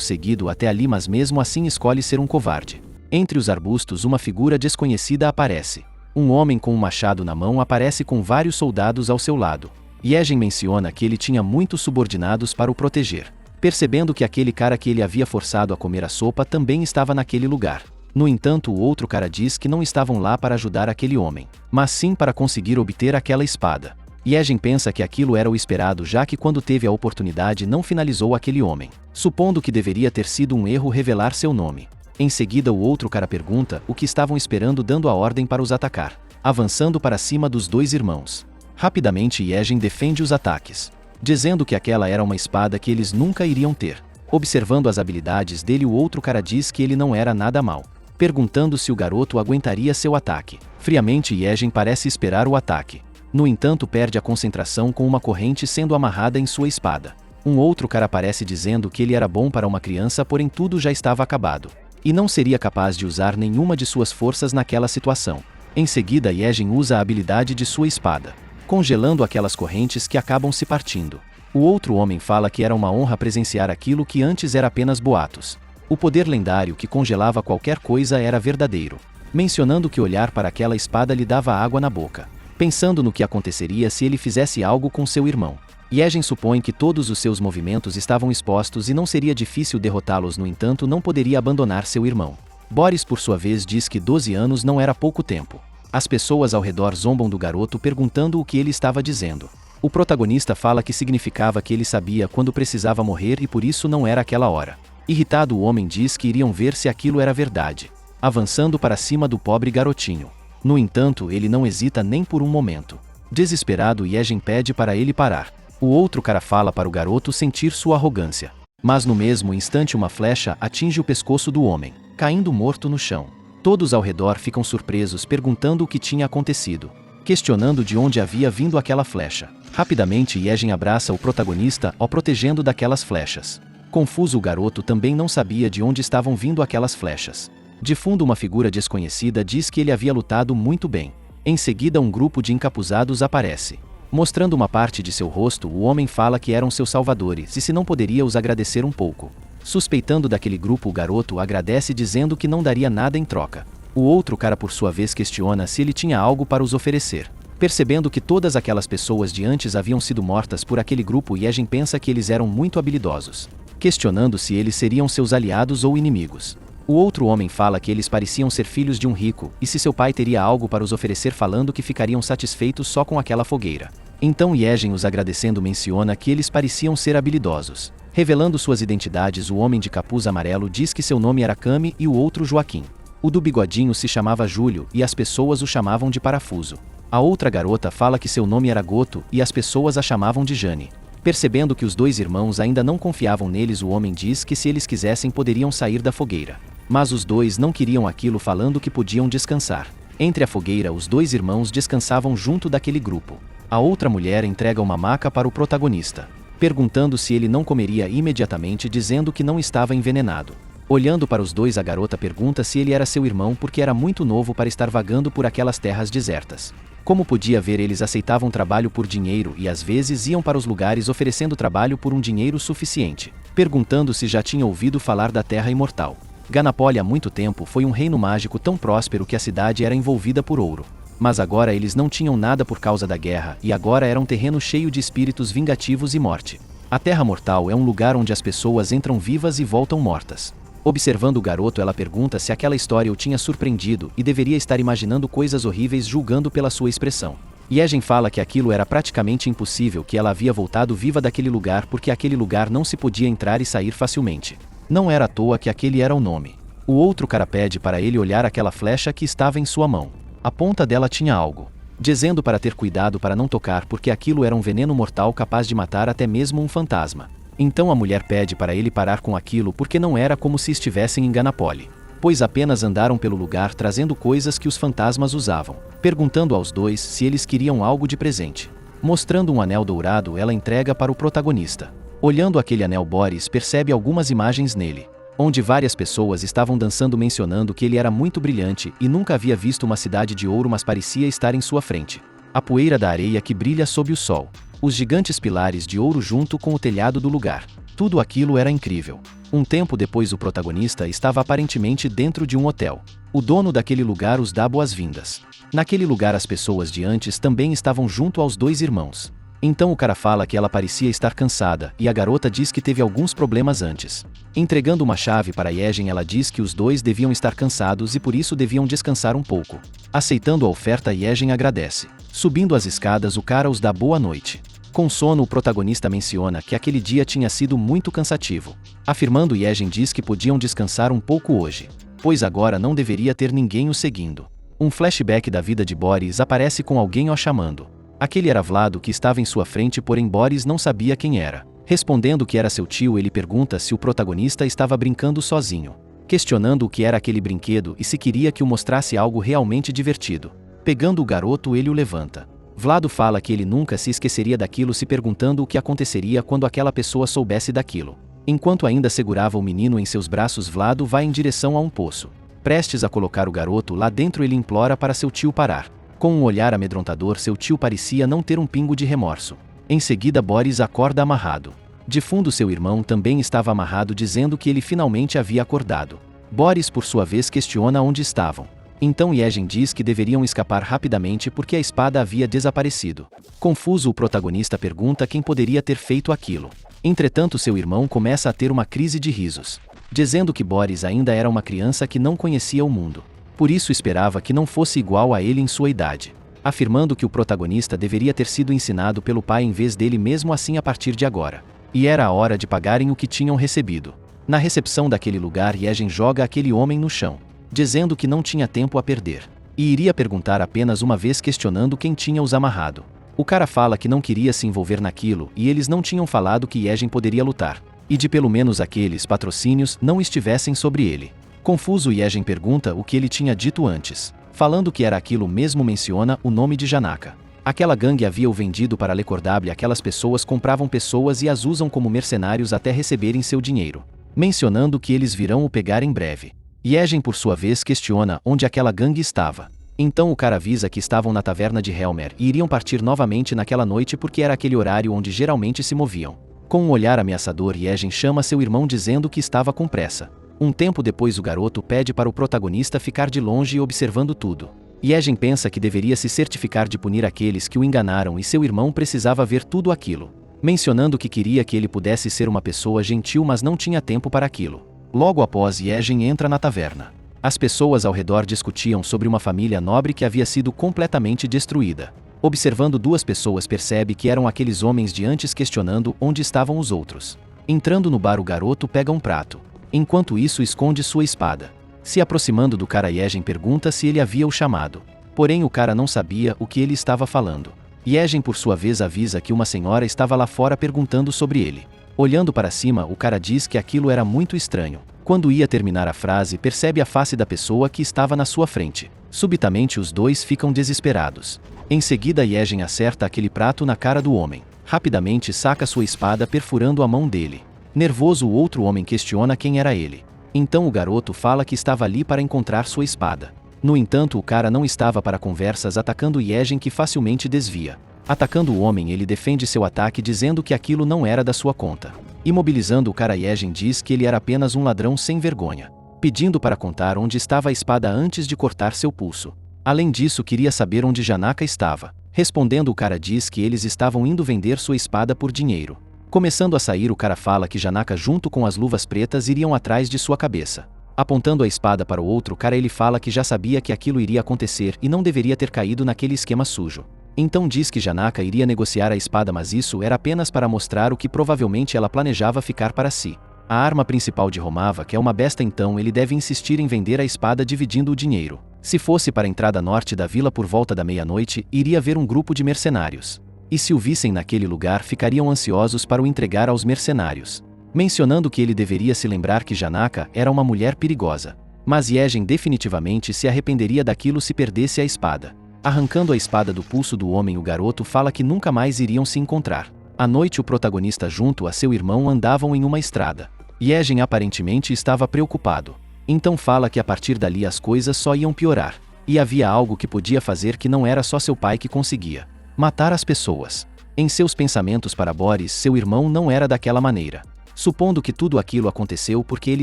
seguido até ali, mas mesmo assim escolhe ser um covarde. Entre os arbustos, uma figura desconhecida aparece. Um homem com um machado na mão aparece com vários soldados ao seu lado. Yegen menciona que ele tinha muitos subordinados para o proteger, percebendo que aquele cara que ele havia forçado a comer a sopa também estava naquele lugar. No entanto, o outro cara diz que não estavam lá para ajudar aquele homem, mas sim para conseguir obter aquela espada. Yegen pensa que aquilo era o esperado, já que quando teve a oportunidade não finalizou aquele homem, supondo que deveria ter sido um erro revelar seu nome. Em seguida, o outro cara pergunta o que estavam esperando, dando a ordem para os atacar, avançando para cima dos dois irmãos. Rapidamente Yegen defende os ataques, dizendo que aquela era uma espada que eles nunca iriam ter. Observando as habilidades dele, o outro cara diz que ele não era nada mal, perguntando se o garoto aguentaria seu ataque. Friamente Yegen parece esperar o ataque. No entanto, perde a concentração com uma corrente sendo amarrada em sua espada. Um outro cara aparece dizendo que ele era bom para uma criança, porém tudo já estava acabado, e não seria capaz de usar nenhuma de suas forças naquela situação. Em seguida, Yegen usa a habilidade de sua espada, congelando aquelas correntes que acabam se partindo. O outro homem fala que era uma honra presenciar aquilo que antes era apenas boatos. O poder lendário que congelava qualquer coisa era verdadeiro, mencionando que olhar para aquela espada lhe dava água na boca, pensando no que aconteceria se ele fizesse algo com seu irmão. Yegen supõe que todos os seus movimentos estavam expostos e não seria difícil derrotá-los, no entanto não poderia abandonar seu irmão. Boris, por sua vez, diz que 12 anos não era pouco tempo. As pessoas ao redor zombam do garoto, perguntando o que ele estava dizendo. O protagonista fala que significava que ele sabia quando precisava morrer e por isso não era aquela hora. Irritado, o homem diz que iriam ver se aquilo era verdade, avançando para cima do pobre garotinho. No entanto, ele não hesita nem por um momento. Desesperado, Yegen pede para ele parar. O outro cara fala para o garoto sentir sua arrogância. Mas no mesmo instante uma flecha atinge o pescoço do homem, caindo morto no chão. Todos ao redor ficam surpresos, perguntando o que tinha acontecido, questionando de onde havia vindo aquela flecha. Rapidamente Yegen abraça o protagonista, o protegendo daquelas flechas. Confuso, o garoto também não sabia de onde estavam vindo aquelas flechas. De fundo, uma figura desconhecida diz que ele havia lutado muito bem. Em seguida, um grupo de encapuzados aparece. Mostrando uma parte de seu rosto, o homem fala que eram seus salvadores e se não poderia os agradecer um pouco. Suspeitando daquele grupo, o garoto agradece, dizendo que não daria nada em troca. O outro cara, por sua vez, questiona se ele tinha algo para os oferecer. Percebendo que todas aquelas pessoas de antes haviam sido mortas por aquele grupo, Yegen pensa que eles eram muito habilidosos, questionando se eles seriam seus aliados ou inimigos. O outro homem fala que eles pareciam ser filhos de um rico, e se seu pai teria algo para os oferecer, falando que ficariam satisfeitos só com aquela fogueira. Então Yegen, os agradecendo, menciona que eles pareciam ser habilidosos. Revelando suas identidades, o homem de capuz amarelo diz que seu nome era Kami e o outro Joaquim. O do bigodinho se chamava Júlio e as pessoas o chamavam de Parafuso. A outra garota fala que seu nome era Goto e as pessoas a chamavam de Jane. Percebendo que os dois irmãos ainda não confiavam neles, o homem diz que se eles quisessem poderiam sair da fogueira. Mas os dois não queriam aquilo, falando que podiam descansar. Entre a fogueira, os dois irmãos descansavam junto daquele grupo. A outra mulher entrega uma maca para o protagonista, perguntando se ele não comeria imediatamente, dizendo que não estava envenenado. Olhando para os dois, a garota pergunta se ele era seu irmão porque era muito novo para estar vagando por aquelas terras desertas. Como podia ver, eles aceitavam trabalho por dinheiro e às vezes iam para os lugares oferecendo trabalho por um dinheiro suficiente, perguntando se já tinha ouvido falar da Terra Imortal. Ganapoli há muito tempo foi um reino mágico tão próspero que a cidade era envolvida por ouro. Mas agora eles não tinham nada por causa da guerra e agora era um terreno cheio de espíritos vingativos e morte. A Terra Mortal é um lugar onde as pessoas entram vivas e voltam mortas. Observando o garoto, ela pergunta se aquela história o tinha surpreendido e deveria estar imaginando coisas horríveis, julgando pela sua expressão. Yegen fala que aquilo era praticamente impossível, que ela havia voltado viva daquele lugar porque aquele lugar não se podia entrar e sair facilmente. Não era à toa que aquele era o nome. O outro cara pede para ele olhar aquela flecha que estava em sua mão. A ponta dela tinha algo, dizendo para ter cuidado para não tocar porque aquilo era um veneno mortal capaz de matar até mesmo um fantasma. Então a mulher pede para ele parar com aquilo porque não era como se estivessem em Ganapoli, pois apenas andaram pelo lugar trazendo coisas que os fantasmas usavam, perguntando aos dois se eles queriam algo de presente. Mostrando um anel dourado, ela entrega para o protagonista. Olhando aquele anel, Boris percebe algumas imagens nele, onde várias pessoas estavam dançando, mencionando que ele era muito brilhante e nunca havia visto uma cidade de ouro, mas parecia estar em sua frente. A poeira da areia que brilha sob o sol, os gigantes pilares de ouro junto com o telhado do lugar. Tudo aquilo era incrível. Um tempo depois, o protagonista estava aparentemente dentro de um hotel. O dono daquele lugar os dá boas-vindas. Naquele lugar, as pessoas de antes também estavam junto aos dois irmãos. Então o cara fala que ela parecia estar cansada e a garota diz que teve alguns problemas antes. Entregando uma chave para Yejin, ela diz que os dois deviam estar cansados e por isso deviam descansar um pouco. Aceitando a oferta, Yejin agradece. Subindo as escadas, o cara os dá boa noite. Com sono, o protagonista menciona que aquele dia tinha sido muito cansativo. Afirmando, Yejin diz que podiam descansar um pouco hoje, pois agora não deveria ter ninguém o seguindo. Um flashback da vida de Boris aparece com alguém o chamando. Aquele era Vlado, que estava em sua frente, porém Boris não sabia quem era. Respondendo que era seu tio, ele pergunta se o protagonista estava brincando sozinho, questionando o que era aquele brinquedo e se queria que o mostrasse algo realmente divertido. Pegando o garoto, ele o levanta. Vlado fala que ele nunca se esqueceria daquilo, se perguntando o que aconteceria quando aquela pessoa soubesse daquilo. Enquanto ainda segurava o menino em seus braços, Vlado vai em direção a um poço. Prestes a colocar o garoto lá dentro, ele implora para seu tio parar. Com um olhar amedrontador, seu tio parecia não ter um pingo de remorso. Em seguida, Boris acorda amarrado. De fundo, seu irmão também estava amarrado, dizendo que ele finalmente havia acordado. Boris, por sua vez, questiona onde estavam. Então Yejin diz que deveriam escapar rapidamente porque a espada havia desaparecido. Confuso, o protagonista pergunta quem poderia ter feito aquilo. Entretanto, seu irmão começa a ter uma crise de risos, dizendo que Boris ainda era uma criança que não conhecia o mundo. Por isso esperava que não fosse igual a ele em sua idade. Afirmando que o protagonista deveria ter sido ensinado pelo pai em vez dele, mesmo assim, a partir de agora. E era a hora de pagarem o que tinham recebido. Na recepção daquele lugar, Yejin joga aquele homem no chão, dizendo que não tinha tempo a perder, e iria perguntar apenas uma vez, questionando quem tinha os amarrado. O cara fala que não queria se envolver naquilo e eles não tinham falado que Yejin poderia lutar, e de pelo menos aqueles patrocínios não estivessem sobre ele. Confuso, Yejin pergunta o que ele tinha dito antes, falando que era aquilo mesmo. Menciona o nome de Janaka. Aquela gangue havia o vendido para Lecordable. Aquelas pessoas compravam pessoas e as usam como mercenários até receberem seu dinheiro, mencionando que eles virão o pegar em breve. Yejin, por sua vez, questiona onde aquela gangue estava. Então o cara avisa que estavam na taverna de Helmer e iriam partir novamente naquela noite porque era aquele horário onde geralmente se moviam. Com um olhar ameaçador, Yejin chama seu irmão, dizendo que estava com pressa. Um tempo depois, o garoto pede para o protagonista ficar de longe e observando tudo. Yejin pensa que deveria se certificar de punir aqueles que o enganaram e seu irmão precisava ver tudo aquilo, mencionando que queria que ele pudesse ser uma pessoa gentil, mas não tinha tempo para aquilo. Logo após, Yejin entra na taverna. As pessoas ao redor discutiam sobre uma família nobre que havia sido completamente destruída. Observando duas pessoas, percebe que eram aqueles homens de antes, questionando onde estavam os outros. Entrando no bar, o garoto pega um prato. Enquanto isso, esconde sua espada. Se aproximando do cara, Yejin pergunta se ele havia o chamado. Porém, o cara não sabia o que ele estava falando. Yejin, por sua vez, avisa que uma senhora estava lá fora perguntando sobre ele. Olhando para cima, o cara diz que aquilo era muito estranho. Quando ia terminar a frase, percebe a face da pessoa que estava na sua frente. Subitamente, os dois ficam desesperados. Em seguida, Yejin acerta aquele prato na cara do homem. Rapidamente saca sua espada, perfurando a mão dele. Nervoso, o outro homem questiona quem era ele. Então o garoto fala que estava ali para encontrar sua espada. No entanto, o cara não estava para conversas, atacando Yejin, que facilmente desvia. Atacando o homem, ele defende seu ataque, dizendo que aquilo não era da sua conta. Imobilizando o cara, Yejin diz que ele era apenas um ladrão sem vergonha, pedindo para contar onde estava a espada antes de cortar seu pulso. Além disso, queria saber onde Janaka estava. Respondendo, o cara diz que eles estavam indo vender sua espada por dinheiro. Começando a sair, o cara fala que Janaka, junto com as luvas pretas, iriam atrás de sua cabeça. Apontando a espada para o outro cara, ele fala que já sabia que aquilo iria acontecer e não deveria ter caído naquele esquema sujo. Então diz que Janaka iria negociar a espada, mas isso era apenas para mostrar o que provavelmente ela planejava ficar para si. A arma principal de Romava, que é uma besta, então ele deve insistir em vender a espada dividindo o dinheiro. Se fosse para a entrada norte da vila por volta da meia-noite, iria ver um grupo de mercenários. E se o vissem naquele lugar, ficariam ansiosos para o entregar aos mercenários. Mencionando que ele deveria se lembrar que Janaka era uma mulher perigosa. Mas Yejin definitivamente se arrependeria daquilo se perdesse a espada. Arrancando a espada do pulso do homem, o garoto fala que nunca mais iriam se encontrar. À noite, o protagonista junto a seu irmão andavam em uma estrada. Yejin aparentemente estava preocupado. Então fala que a partir dali as coisas só iam piorar. E havia algo que podia fazer, que não era só seu pai que conseguia: matar as pessoas. Em seus pensamentos para Boris, seu irmão não era daquela maneira. Supondo que tudo aquilo aconteceu porque ele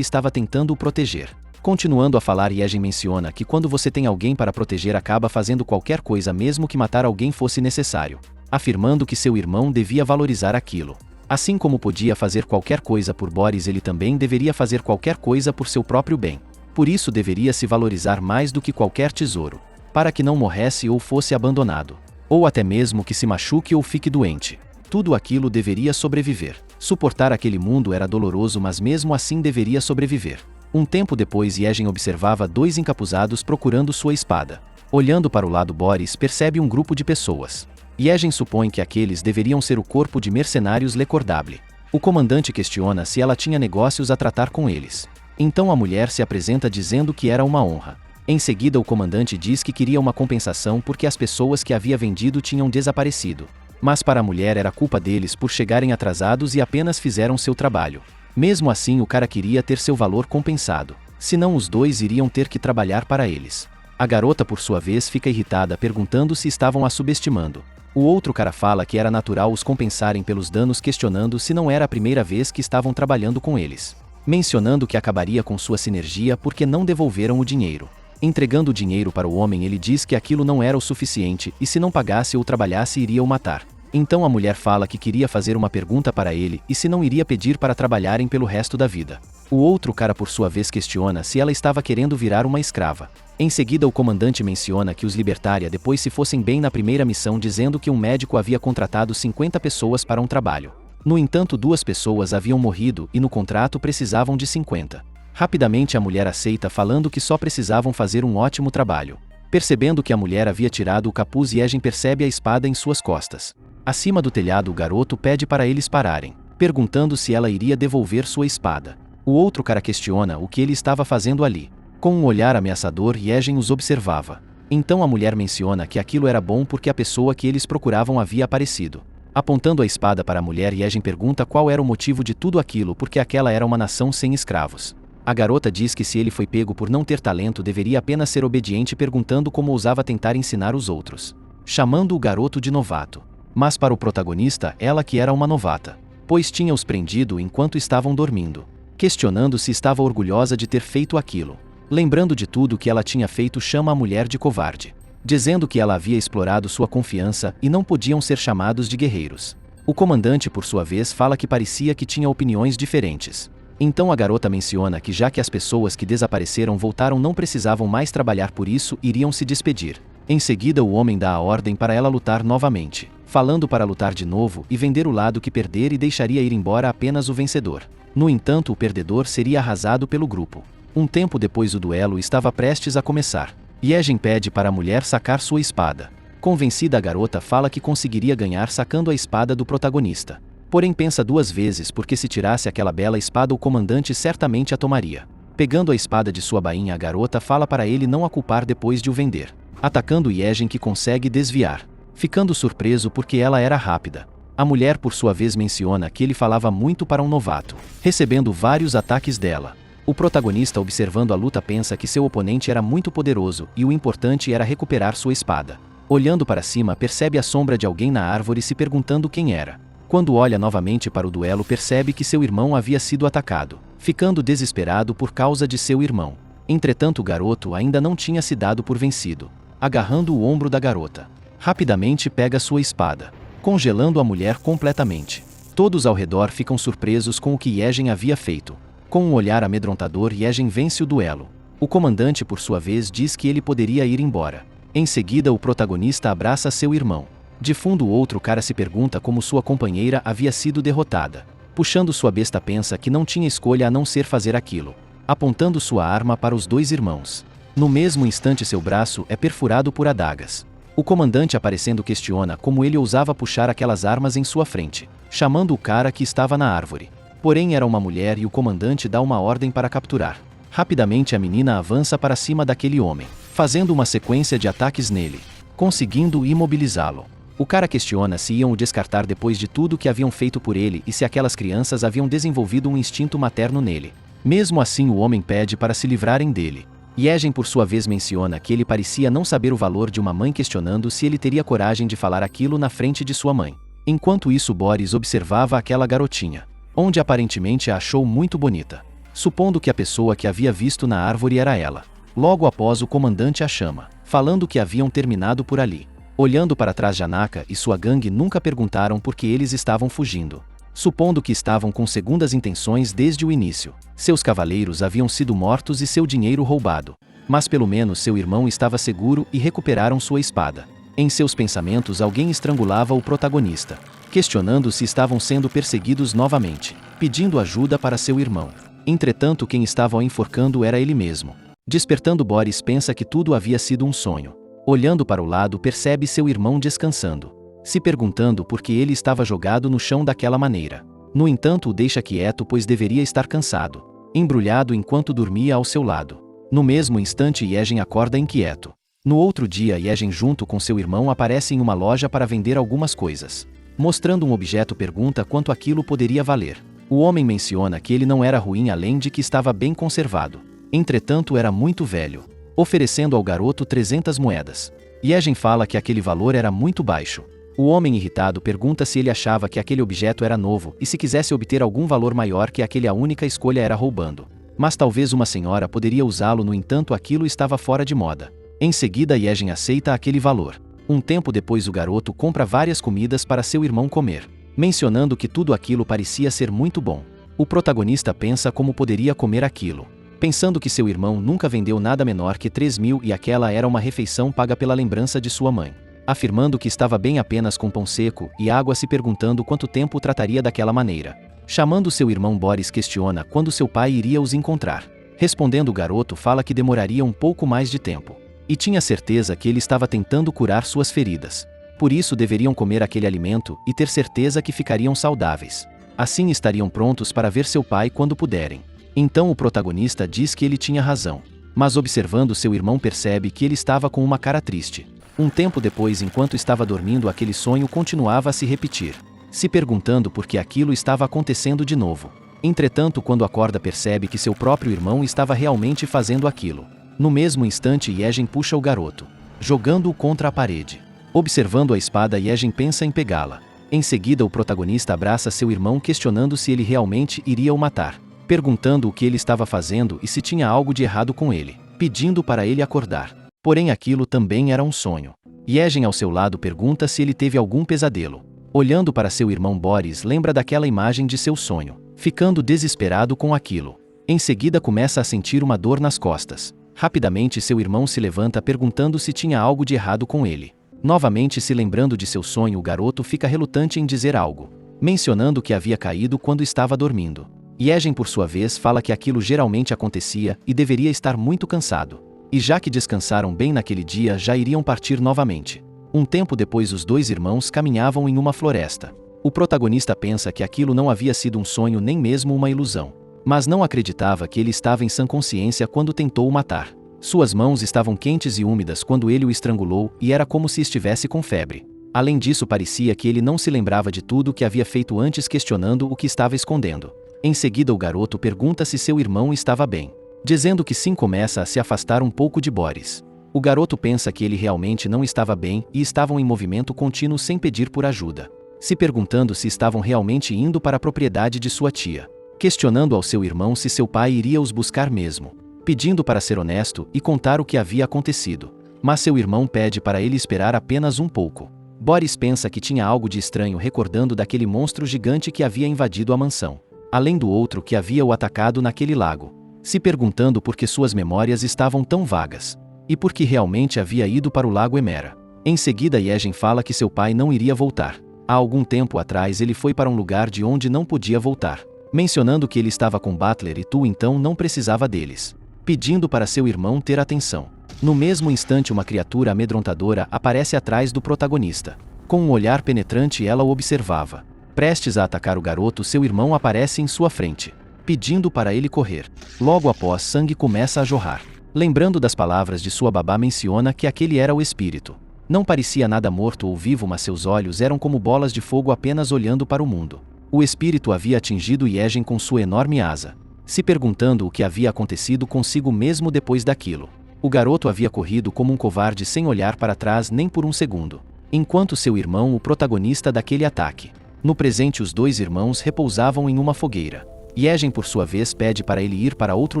estava tentando o proteger. Continuando a falar, Yejin menciona que quando você tem alguém para proteger, acaba fazendo qualquer coisa, mesmo que matar alguém fosse necessário, afirmando que seu irmão devia valorizar aquilo. Assim como podia fazer qualquer coisa por Boris, ele também deveria fazer qualquer coisa por seu próprio bem. Por isso deveria se valorizar mais do que qualquer tesouro, para que não morresse ou fosse abandonado, ou até mesmo que se machuque ou fique doente. Tudo aquilo deveria sobreviver. Suportar aquele mundo era doloroso, mas mesmo assim deveria sobreviver. Um tempo depois, Yejin observava dois encapuzados procurando sua espada. Olhando para o lado, Boris percebe um grupo de pessoas. Yejin supõe que aqueles deveriam ser o corpo de mercenários Le Cordable. O comandante questiona se ela tinha negócios a tratar com eles. Então a mulher se apresenta dizendo que era uma honra. Em seguida, o comandante diz que queria uma compensação porque as pessoas que havia vendido tinham desaparecido. Mas para a mulher era culpa deles por chegarem atrasados e apenas fizeram seu trabalho. Mesmo assim, o cara queria ter seu valor compensado, senão os dois iriam ter que trabalhar para eles. A garota, por sua vez, fica irritada, perguntando se estavam a subestimando. O outro cara fala que era natural os compensarem pelos danos, questionando se não era a primeira vez que estavam trabalhando com eles, mencionando que acabaria com sua sinergia porque não devolveram o dinheiro. Entregando o dinheiro para o homem, ele diz que aquilo não era o suficiente e se não pagasse ou trabalhasse iria o matar. Então a mulher fala que queria fazer uma pergunta para ele e se não iria pedir para trabalharem pelo resto da vida. O outro cara, por sua vez, questiona se ela estava querendo virar uma escrava. Em seguida, o comandante menciona que os libertaria depois se fossem bem na primeira missão, dizendo que um médico havia contratado 50 pessoas para um trabalho. No entanto, 2 pessoas haviam morrido e no contrato precisavam de 50. Rapidamente a mulher aceita, falando que só precisavam fazer um ótimo trabalho. Percebendo que a mulher havia tirado o capuz, Yejin percebe a espada em suas costas. Acima do telhado, o garoto pede para eles pararem, perguntando se ela iria devolver sua espada. O outro cara questiona o que ele estava fazendo ali. Com um olhar ameaçador, Yejin os observava. Então a mulher menciona que aquilo era bom porque a pessoa que eles procuravam havia aparecido. Apontando a espada para a mulher, Yejin pergunta qual era o motivo de tudo aquilo, porque aquela era uma nação sem escravos. A garota diz que se ele foi pego por não ter talento, deveria apenas ser obediente, perguntando como ousava tentar ensinar os outros, chamando o garoto de novato. Mas para o protagonista, ela que era uma novata, pois tinha-os prendido enquanto estavam dormindo, questionando se estava orgulhosa de ter feito aquilo. Lembrando de tudo que ela tinha feito, chama a mulher de covarde, dizendo que ela havia explorado sua confiança e não podiam ser chamados de guerreiros. O comandante, por sua vez, fala que parecia que tinha opiniões diferentes. Então a garota menciona que já que as pessoas que desapareceram voltaram, não precisavam mais trabalhar, por isso iriam se despedir. Em seguida, o homem dá a ordem para ela lutar novamente, falando para lutar de novo e vender o lado que perder e deixaria ir embora apenas o vencedor. No entanto, o perdedor seria arrasado pelo grupo. Um tempo depois, o duelo estava prestes a começar. Yejin pede para a mulher sacar sua espada. Convencida, a garota fala que conseguiria ganhar sacando a espada do protagonista. Porém pensa 2 vezes, porque se tirasse aquela bela espada, o comandante certamente a tomaria. Pegando a espada de sua bainha, a garota fala para ele não a culpar depois de o vender, atacando Yejin, que consegue desviar, ficando surpreso porque ela era rápida. A mulher, por sua vez, menciona que ele falava muito para um novato, recebendo vários ataques dela. O protagonista, observando a luta, pensa que seu oponente era muito poderoso e o importante era recuperar sua espada. Olhando para cima, percebe a sombra de alguém na árvore, se perguntando quem era. Quando olha novamente para o duelo, percebe que seu irmão havia sido atacado, ficando desesperado por causa de seu irmão. Entretanto, o garoto ainda não tinha se dado por vencido. Agarrando o ombro da garota, rapidamente pega sua espada, congelando a mulher completamente. Todos ao redor ficam surpresos com o que Yejin havia feito. Com um olhar amedrontador, Yejin vence o duelo. O comandante, por sua vez, diz que ele poderia ir embora. Em seguida, o protagonista abraça seu irmão. De fundo, o outro cara se pergunta como sua companheira havia sido derrotada. Puxando sua besta, pensa que não tinha escolha a não ser fazer aquilo, apontando sua arma para os 2 irmãos. No mesmo instante, seu braço é perfurado por adagas. O comandante, aparecendo, questiona como ele ousava puxar aquelas armas em sua frente, chamando o cara que estava na árvore. Porém era uma mulher e o comandante dá uma ordem para capturar. Rapidamente a menina avança para cima daquele homem, fazendo uma sequência de ataques nele. conseguindo imobilizá-lo. O cara questiona se iam o descartar depois de tudo que haviam feito por ele e se aquelas crianças haviam desenvolvido um instinto materno nele. Mesmo assim, o homem pede para se livrarem dele. Yegen por sua vez menciona que ele parecia não saber o valor de uma mãe, questionando se ele teria coragem de falar aquilo na frente de sua mãe. Enquanto isso, Boris observava aquela garotinha, onde aparentemente a achou muito bonita, supondo que a pessoa que havia visto na árvore era ela. Logo após, o comandante a chama, falando que haviam terminado por ali. Olhando para trás, Janaka e sua gangue nunca perguntaram por que eles estavam fugindo, supondo que estavam com segundas intenções desde o início. Seus cavaleiros haviam sido mortos e seu dinheiro roubado, mas pelo menos seu irmão estava seguro e recuperaram sua espada. Em seus pensamentos, alguém estrangulava o protagonista, questionando se estavam sendo perseguidos novamente, pedindo ajuda para seu irmão. Entretanto, quem estava o enforcando era ele mesmo. Despertando, Boris pensa que tudo havia sido um sonho. Olhando para o lado, percebe seu irmão descansando, se perguntando por que ele estava jogado no chão daquela maneira. No entanto, o deixa quieto, pois deveria estar cansado, embrulhado enquanto dormia ao seu lado. No mesmo instante, Yegen acorda inquieto. No outro dia, Yegen junto com seu irmão aparece em uma loja para vender algumas coisas. Mostrando um objeto, pergunta quanto aquilo poderia valer. O homem menciona que ele não era ruim, além de que estava bem conservado. Entretanto, era muito velho, oferecendo ao garoto 300 moedas. Yegen fala que aquele valor era muito baixo. O homem irritado pergunta se ele achava que aquele objeto era novo e se quisesse obter algum valor maior que aquele, a única escolha era roubando. Mas talvez uma senhora poderia usá-lo, no entanto aquilo estava fora de moda. Em seguida, Yegen aceita aquele valor. Um tempo depois, o garoto compra várias comidas para seu irmão comer, mencionando que tudo aquilo parecia ser muito bom. O protagonista pensa como poderia comer aquilo, pensando que seu irmão nunca vendeu nada menor que 3.000 e aquela era uma refeição paga pela lembrança de sua mãe. Afirmando que estava bem apenas com pão seco e água, se perguntando quanto tempo o trataria daquela maneira. Chamando seu irmão, Boris questiona quando seu pai iria os encontrar. Respondendo, o garoto fala que demoraria um pouco mais de tempo, e tinha certeza que ele estava tentando curar suas feridas. Por isso deveriam comer aquele alimento e ter certeza que ficariam saudáveis. Assim estariam prontos para ver seu pai quando puderem. Então o protagonista diz que ele tinha razão, mas observando seu irmão percebe que ele estava com uma cara triste. Um tempo depois, enquanto estava dormindo, aquele sonho continuava a se repetir, se perguntando por que aquilo estava acontecendo de novo. Entretanto, quando acorda, percebe que seu próprio irmão estava realmente fazendo aquilo. No mesmo instante, Yegen puxa o garoto, jogando-o contra a parede. Observando a espada, Yegen pensa em pegá-la. Em seguida, o protagonista abraça seu irmão, questionando se ele realmente iria o matar, perguntando o que ele estava fazendo e se tinha algo de errado com ele, pedindo para ele acordar. Porém, aquilo também era um sonho. Yegen ao seu lado pergunta se ele teve algum pesadelo. Olhando para seu irmão, Boris lembra daquela imagem de seu sonho, ficando desesperado com aquilo. Em seguida, começa a sentir uma dor nas costas. Rapidamente, seu irmão se levanta, perguntando se tinha algo de errado com ele. Novamente, se lembrando de seu sonho, o garoto fica relutante em dizer algo, mencionando que havia caído quando estava dormindo. Yegen, por sua vez, fala que aquilo geralmente acontecia e deveria estar muito cansado. E já que descansaram bem naquele dia, já iriam partir novamente. Um tempo depois, os dois irmãos caminhavam em uma floresta. O protagonista pensa que aquilo não havia sido um sonho nem mesmo uma ilusão, mas não acreditava que ele estava em sã consciência quando tentou o matar. Suas mãos estavam quentes e úmidas quando ele o estrangulou e era como se estivesse com febre. Além disso, parecia que ele não se lembrava de tudo o que havia feito antes, questionando o que estava escondendo. Em seguida, o garoto pergunta se seu irmão estava bem, dizendo que sim. Começa a se afastar um pouco de Boris. O garoto pensa que ele realmente não estava bem e estavam em movimento contínuo sem pedir por ajuda, se perguntando se estavam realmente indo para a propriedade de sua tia, questionando ao seu irmão se seu pai iria os buscar mesmo, pedindo para ser honesto e contar o que havia acontecido. Mas seu irmão pede para ele esperar apenas um pouco. Boris pensa que tinha algo de estranho, recordando daquele monstro gigante que havia invadido a mansão, além do outro que havia o atacado naquele lago, se perguntando por que suas memórias estavam tão vagas, e por que realmente havia ido para o lago Emera. Em seguida, Yegen fala que seu pai não iria voltar. Há algum tempo atrás ele foi para um lugar de onde não podia voltar, mencionando que ele estava com Butler e Tu, então não precisava deles, pedindo para seu irmão ter atenção. No mesmo instante, uma criatura amedrontadora aparece atrás do protagonista. Com um olhar penetrante, ela o observava. Prestes a atacar o garoto, seu irmão aparece em sua frente, pedindo para ele correr. Logo após, sangue começa a jorrar. Lembrando das palavras de sua babá, menciona que aquele era o espírito. Não parecia nada morto ou vivo, mas seus olhos eram como bolas de fogo apenas olhando para o mundo. O espírito havia atingido Yegen com sua enorme asa, se perguntando o que havia acontecido consigo mesmo depois daquilo. O garoto havia corrido como um covarde sem olhar para trás nem por um segundo, enquanto seu irmão, o protagonista daquele ataque. No presente, os dois irmãos repousavam em uma fogueira. Yegen, por sua vez, pede para ele ir para outro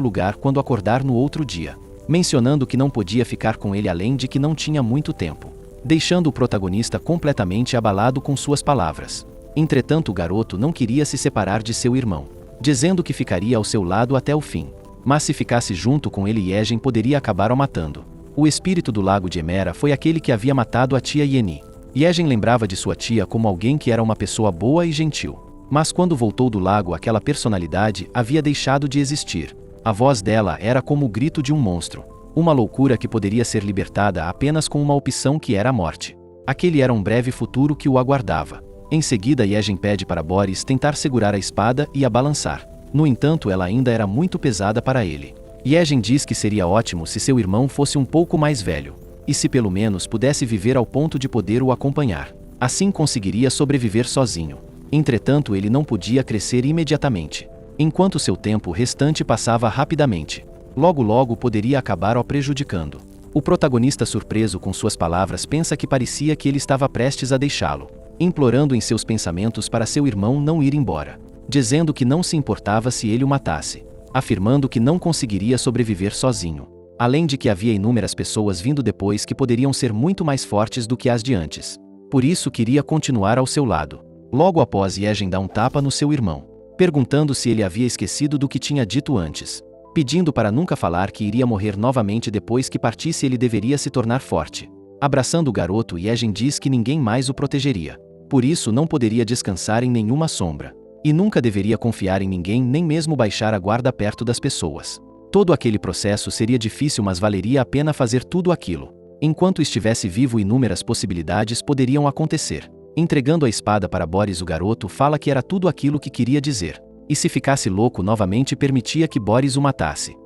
lugar quando acordar no outro dia, mencionando que não podia ficar com ele além de que não tinha muito tempo, deixando o protagonista completamente abalado com suas palavras. Entretanto, o garoto não queria se separar de seu irmão, dizendo que ficaria ao seu lado até o fim. Mas se ficasse junto com ele, Yegen poderia acabar o matando. O espírito do lago de Emera foi aquele que havia matado a tia Yenny. Yegen lembrava de sua tia como alguém que era uma pessoa boa e gentil. Mas quando voltou do lago, aquela personalidade havia deixado de existir. A voz dela era como o grito de um monstro. Uma loucura que poderia ser libertada apenas com uma opção, que era a morte. Aquele era um breve futuro que o aguardava. Em seguida, Yegen pede para Boris tentar segurar a espada e a balançar. No entanto, ela ainda era muito pesada para ele. Yegen diz que seria ótimo se seu irmão fosse um pouco mais velho, e se pelo menos pudesse viver ao ponto de poder o acompanhar. Assim conseguiria sobreviver sozinho. Entretanto, ele não podia crescer imediatamente, enquanto seu tempo restante passava rapidamente. Logo poderia acabar o prejudicando. O protagonista, surpreso com suas palavras, pensa que parecia que ele estava prestes a deixá-lo, implorando em seus pensamentos para seu irmão não ir embora, dizendo que não se importava se ele o matasse, afirmando que não conseguiria sobreviver sozinho. Além de que havia inúmeras pessoas vindo depois que poderiam ser muito mais fortes do que as de antes. Por isso queria continuar ao seu lado. Logo após, Yegen dá um tapa no seu irmão, perguntando se ele havia esquecido do que tinha dito antes, pedindo para nunca falar que iria morrer novamente depois que partisse. Ele deveria se tornar forte. Abraçando o garoto, Yegen diz que ninguém mais o protegeria. Por isso não poderia descansar em nenhuma sombra. E nunca deveria confiar em ninguém, nem mesmo baixar a guarda perto das pessoas. Todo aquele processo seria difícil, mas valeria a pena fazer tudo aquilo. Enquanto estivesse vivo, inúmeras possibilidades poderiam acontecer. Entregando a espada para Boris, o garoto fala que era tudo aquilo que queria dizer. E se ficasse louco novamente, permitia que Boris o matasse.